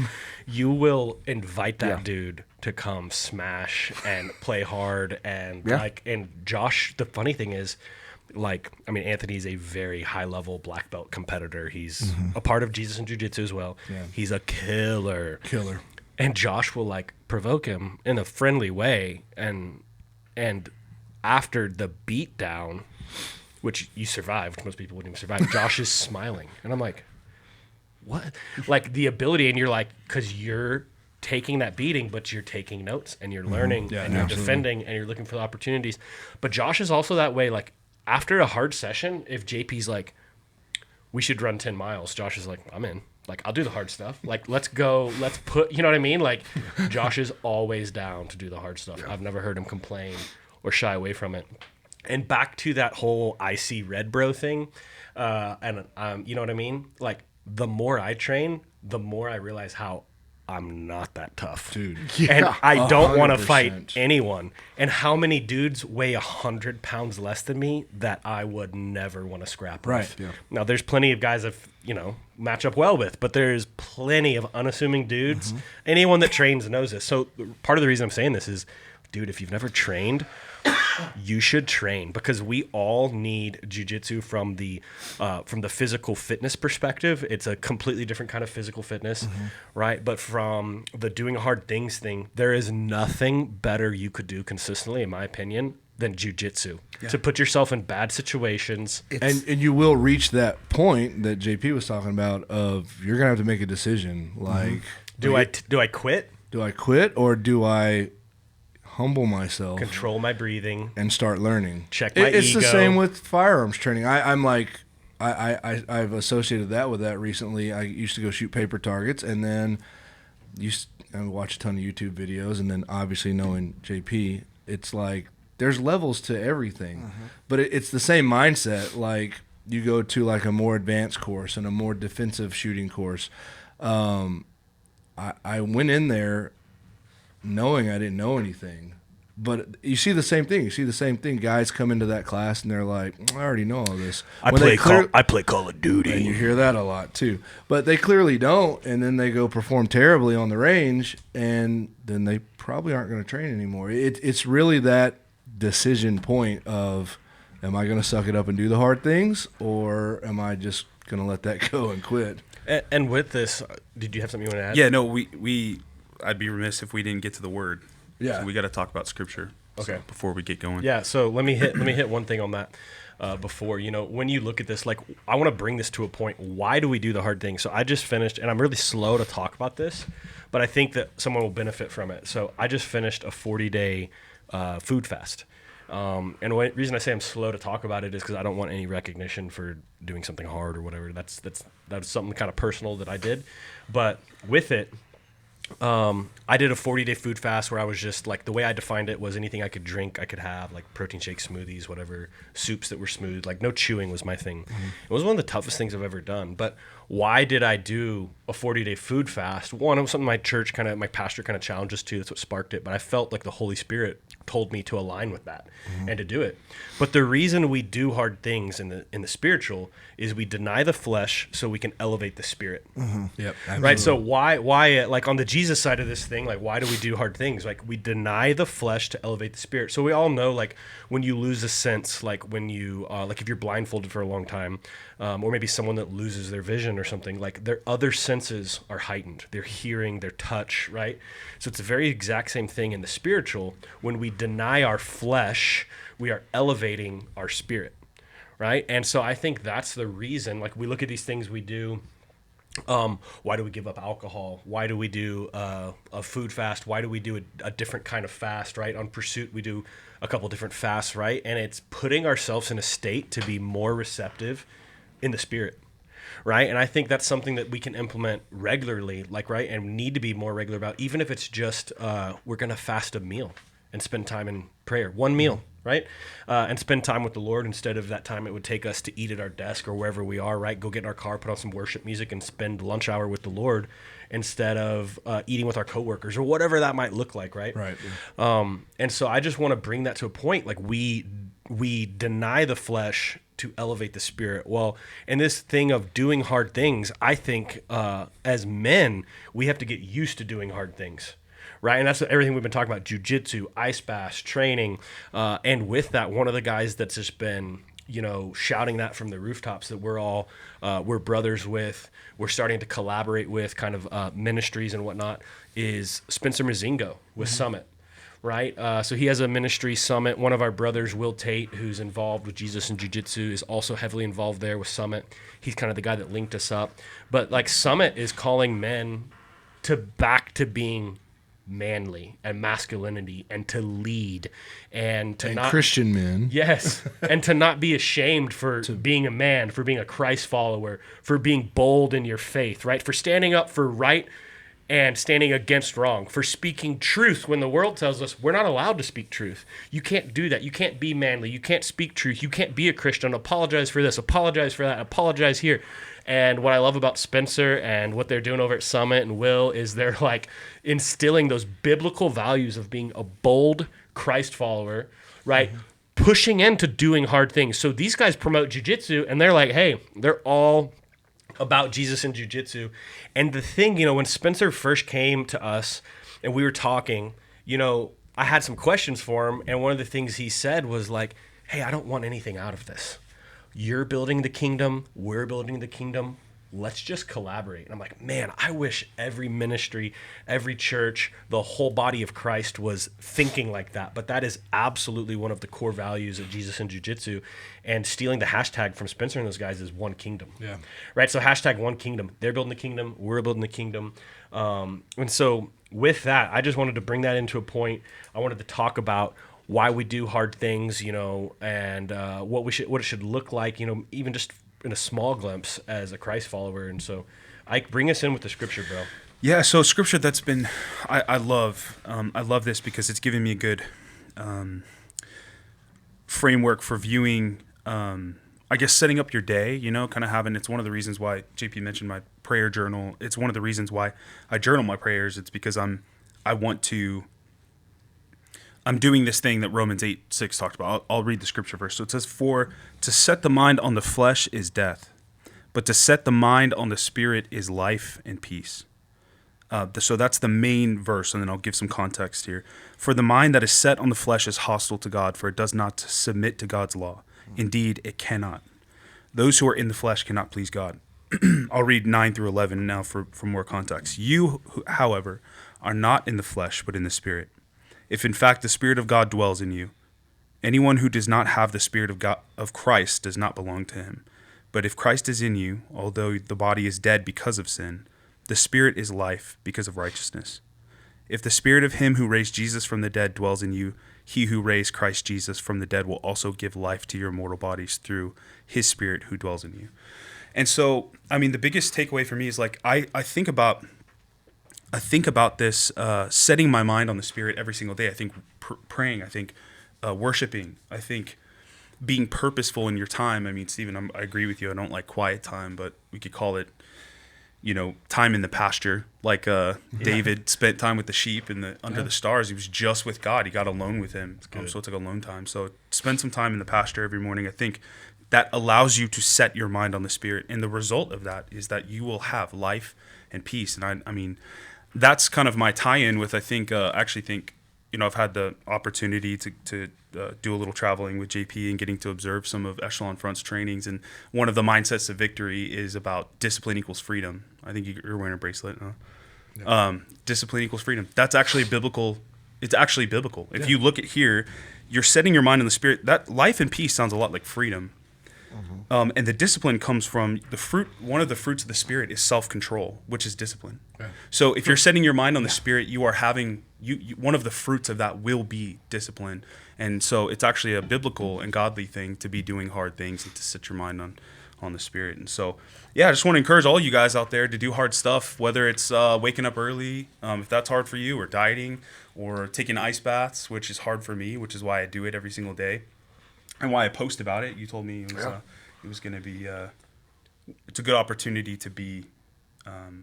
You will invite that dude to come smash and play hard. And and Josh, the funny thing is, like, I mean, Anthony's a very high-level black belt competitor. He's a part of Jesus and Jiu-Jitsu as well. Yeah. He's a killer. And Josh will, like, provoke him in a friendly way. And after the beatdown, which you survived, most people wouldn't even survive, Josh is smiling. And I'm like, what? Like, the ability, and you're like, because you're taking that beating, but you're taking notes, and you're learning, and you're defending, and you're looking for the opportunities. But Josh is also that way, like, after a hard session, if JP's like, we should run 10 miles, Josh is like, I'm in. Like, I'll do the hard stuff. Like, let's go. Let's put, you know what I mean? Like, Josh is always down to do the hard stuff. I've never heard him complain or shy away from it. And back to that whole I see red bro thing. You know what I mean? Like, the more I train, the more I realize how I'm not that tough, dude. And I don't want to fight anyone. And how many dudes weigh 100 pounds less than me that I would never want to scrap with. Yeah. Now, there's plenty of guys that, match up well with, but there's plenty of unassuming dudes. Anyone that trains knows this. So part of the reason I'm saying this is, dude, if you've never trained, you should train, because we all need jiu-jitsu from the physical fitness perspective. It's a completely different kind of physical fitness, right? But from the doing hard things thing, there is nothing better you could do consistently, in my opinion, than jiu-jitsu. To put yourself in bad situations. And you will reach that point that JP was talking about of, you're going to have to make a decision. Like, do I quit? Do I quit, or do I humble myself, control my breathing, and start learning? Check my ego. It's the same with firearms training. I'm like, I've associated that with that recently. I used to go shoot paper targets, and then I watch a ton of YouTube videos, and then obviously knowing JP, it's like there's levels to everything, but it's the same mindset. Like, you go to like a more advanced course and a more defensive shooting course. I went in there knowing I didn't know anything, but you see the same thing. Guys come into that class and they're like, I already know all this. I play Call of Duty. And you hear that a lot too, but they clearly don't. And then they go perform terribly on the range, and then they probably aren't going to train anymore. It's really that decision point of, Am I going to suck it up and do the hard things, or am I just going to let that go and quit? And with this, did you have something you want to add? Yeah, no, I'd be remiss if we didn't get to the word. Yeah. So we got to talk about scripture. Okay. Before we get going. Yeah. So let me hit one thing on that. Before, when you look at this, like, I want to bring this to a point. Why do we do the hard thing? So I just finished, and I'm really slow to talk about this, but I think that someone will benefit from it. So I just finished a 40-day food fast. And the reason I say I'm slow to talk about it is because I don't want any recognition for doing something hard or whatever. That's something kind of personal that I did. But with it, I did a 40-day food fast where I was just like, the way I defined it was anything I could drink, I could have, like protein shakes, smoothies, whatever, soups that were smooth, like no chewing was my thing. Mm-hmm. It was one of the toughest things I've ever done. But why did I do a 40-day food fast? One, it was something my pastor kind of challenged us to. That's what sparked it. But I felt like the Holy Spirit told me to align with that and to do it. But the reason we do hard things in the spiritual is we deny the flesh so we can elevate the spirit. Mm-hmm. Yep. Absolutely. Right. So why like on the Jesus side of this thing, like why do we do hard things? Like we deny the flesh to elevate the spirit. So we all know, like when you lose a sense, like when you like if you're blindfolded for a long time, or maybe someone that loses their vision or something, like their other senses are heightened. Their hearing, their touch, right? So it's the very exact same thing in the spiritual. When we deny our flesh, we are elevating our spirit, right? And so I think that's the reason, like we look at these things we do. Why do we give up alcohol? Why do we do a food fast? Why do we do a different kind of fast, right? On Pursuit, we do a couple different fasts, right? And it's putting ourselves in a state to be more receptive in the spirit, right? And I think that's something that we can implement regularly, like, right? And need to be more regular about, even if it's just we're going to fast a meal and spend time in prayer. One meal, right? And spend time with the Lord instead of that time it would take us to eat at our desk or wherever we are, right? Go get in our car, put on some worship music, and spend lunch hour with the Lord instead of eating with our coworkers or whatever that might look like, right? Right. And so I just want to bring that to a point. Like we deny the flesh to elevate the spirit. Well, in this thing of doing hard things, I think as men, we have to get used to doing hard things. Right, and that's everything we've been talking about: jiu-jitsu, ice baths, training, and with that, one of the guys that's just been, shouting that from the rooftops that we're brothers with, we're starting to collaborate with, kind of ministries and whatnot, is Spencer Mozingo with Summit, right? So he has a ministry, Summit. One of our brothers, Will Tate, who's involved with Jesus and Jiu-Jitsu, is also heavily involved there with Summit. He's kind of the guy that linked us up. But like Summit is calling men back to being manly and masculinity and to lead and not Christian men. Yes. And to not be ashamed for being a man, for being a Christ follower, for being bold in your faith, right? For standing up for right and standing against wrong, for speaking truth when the world tells us we're not allowed to speak truth. You can't do that. You can't be manly. You can't speak truth. You can't be a Christian. Apologize for this. Apologize for that. Apologize here. And what I love about Spencer and what they're doing over at Summit and Will is they're like instilling those biblical values of being a bold Christ follower, right? Mm-hmm. Pushing into doing hard things. So these guys promote jiu-jitsu and they're like, hey, they're all about Jesus and jiu-jitsu. And the thing, when Spencer first came to us and we were talking, I had some questions for him. And one of the things he said was like, hey, I don't want anything out of this. You're building the kingdom. We're building the kingdom. Let's just collaborate. And I'm like, man, I wish every ministry, every church, the whole body of Christ was thinking like that. But that is absolutely one of the core values of Jesus and Jiu-Jitsu. And stealing the hashtag from Spencer and those guys is one kingdom. Yeah. Right? So hashtag one kingdom. They're building the kingdom. We're building the kingdom. And so with that, I just wanted to bring that into a point. I wanted to talk about why we do hard things, and what it should look like, even just in a small glimpse as a Christ follower. And so Ike, bring us in with the scripture, bro. Yeah. So scripture that's been, I love this because it's given me a good framework for viewing, I guess, setting up your day, kind of having, it's one of the reasons why JP mentioned my prayer journal. It's one of the reasons why I journal my prayers. It's because I'm doing this thing that Romans 8:6 talked about. I'll read the scripture verse. So it says, "For to set the mind on the flesh is death, but to set the mind on the spirit is life and peace." So that's the main verse, and then I'll give some context here. "For the mind that is set on the flesh is hostile to God, for it does not submit to God's law. Indeed, it cannot. Those who are in the flesh cannot please God. I'll read 9 through 11 now for more context. You, however, are not in the flesh, but in the Spirit. If in fact the Spirit of God dwells in you, anyone who does not have the Spirit of God, of Christ, does not belong to him. But if Christ is in you, although the body is dead because of sin, the Spirit is life because of righteousness. If the Spirit of him who raised Jesus from the dead dwells in you, he who raised Christ Jesus from the dead will also give life to your mortal bodies through his Spirit who dwells in you. And so, I mean, the biggest takeaway for me is like, I think about this, setting my mind on the Spirit every single day. I think praying, I think worshiping, I think being purposeful in your time. I mean, Stephen, I agree with you. I don't like quiet time, but we could call it, time in the pasture. Like David spent time with the sheep under the stars. He was just with God. He got alone with him. So it's like alone time. So spend some time in the pasture every morning. I think that allows you to set your mind on the Spirit. And the result of that is that you will have life and peace. And I mean, that's kind of my tie-in with, I've had the opportunity to do a little traveling with JP and getting to observe some of Echelon Front's trainings. And one of the mindsets of victory is about discipline equals freedom. I think you're wearing a bracelet, huh? Yeah. Discipline equals freedom. That's actually biblical. It's actually biblical. If you look at here, you're setting your mind on the Spirit. That life and peace sounds a lot like freedom. Mm-hmm. And the discipline comes from the fruit. One of the fruits of the Spirit is self-control, which is discipline. Yeah. So if you're setting your mind on the Spirit, you are having one of the fruits of that will be discipline. And so it's actually a biblical and godly thing to be doing hard things and to set your mind on the Spirit. And so, I just want to encourage all you guys out there to do hard stuff, whether it's waking up early, if that's hard for you, or dieting, or taking ice baths, which is hard for me, which is why I do it every single day. And why I post about it. You told me it was going to be it's a good opportunity to be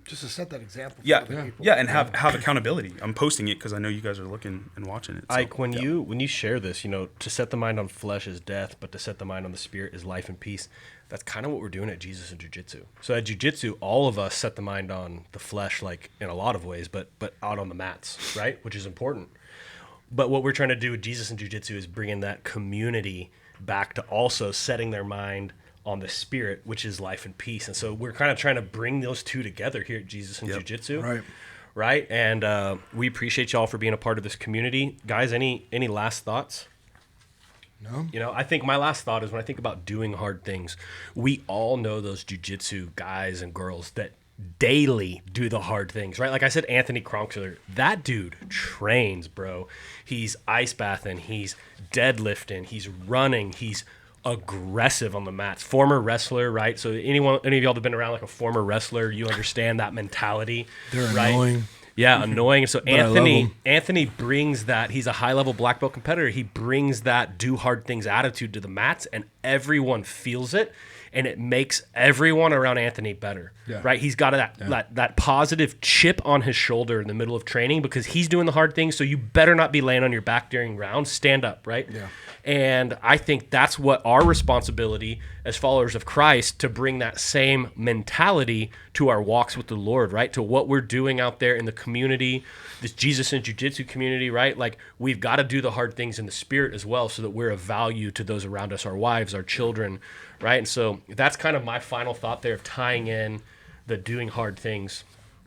just to set that example. And have accountability. I'm posting it because I know you guys are looking and watching it. So, when you share this, to set the mind on flesh is death, but to set the mind on the Spirit is life and peace. That's kind of what we're doing at Jesus and Jiu-Jitsu. So at Jiu-Jitsu, all of us set the mind on the flesh, like in a lot of ways, but out on the mats, right? Which is important. But what we're trying to do with Jesus and Jiu-Jitsu is bringing that community back to also setting their mind on the Spirit, which is life and peace. And so we're kind of trying to bring those two together here at Jesus and Jiu-Jitsu. Right. And we appreciate y'all for being a part of this community. Guys, any last thoughts? No. I think my last thought is when I think about doing hard things, we all know those jiu-jitsu guys and girls that daily do the hard things, right? Like I said, Anthony Kronkler, that dude trains, bro. He's ice bathing, he's deadlifting, he's running, he's aggressive on the mats. Former wrestler, right? So any of y'all that have been around like a former wrestler, you understand that mentality. They're right? Annoying. Yeah, annoying. So Anthony brings that. He's a high-level black belt competitor. He brings that do hard things attitude to the mats, and everyone feels it, and it makes everyone around Anthony better, right? He's got that positive chip on his shoulder in the middle of training because he's doing the hard things, so you better not be laying on your back during rounds. Stand up, right? Yeah. And I think that's what our responsibility as followers of Christ, to bring that same mentality to our walks with the Lord, right? To what we're doing out there in the community, this Jesus and Jiu-Jitsu community, right? Like we've got to do the hard things in the Spirit as well so that we're of value to those around us, our wives, our children, right? And so that's kind of my final thought there of tying in the doing hard things.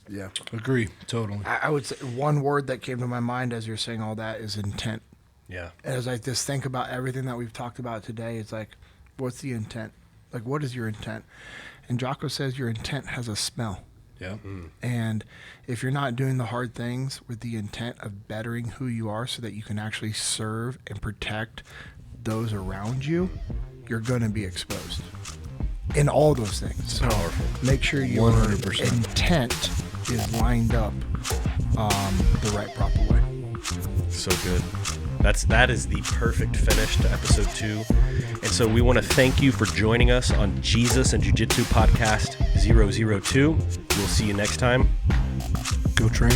Yeah. Agree. Totally. I would say one word that came to my mind as you're saying all that is intent. Yeah. As I just think about everything that we've talked about today, it's like, what's the intent? Like, what is your intent? And Jocko says your intent has a smell. Yeah. And if you're not doing the hard things with the intent of bettering who you are so that you can actually serve and protect those around you, you're going to be exposed in all those things. So make sure your 100% intent is lined up the right proper way. So good. That is the perfect finish to episode 2. And so we want to thank you for joining us on Jesus and Jiu-Jitsu Podcast 002. We'll see you next time. Go train.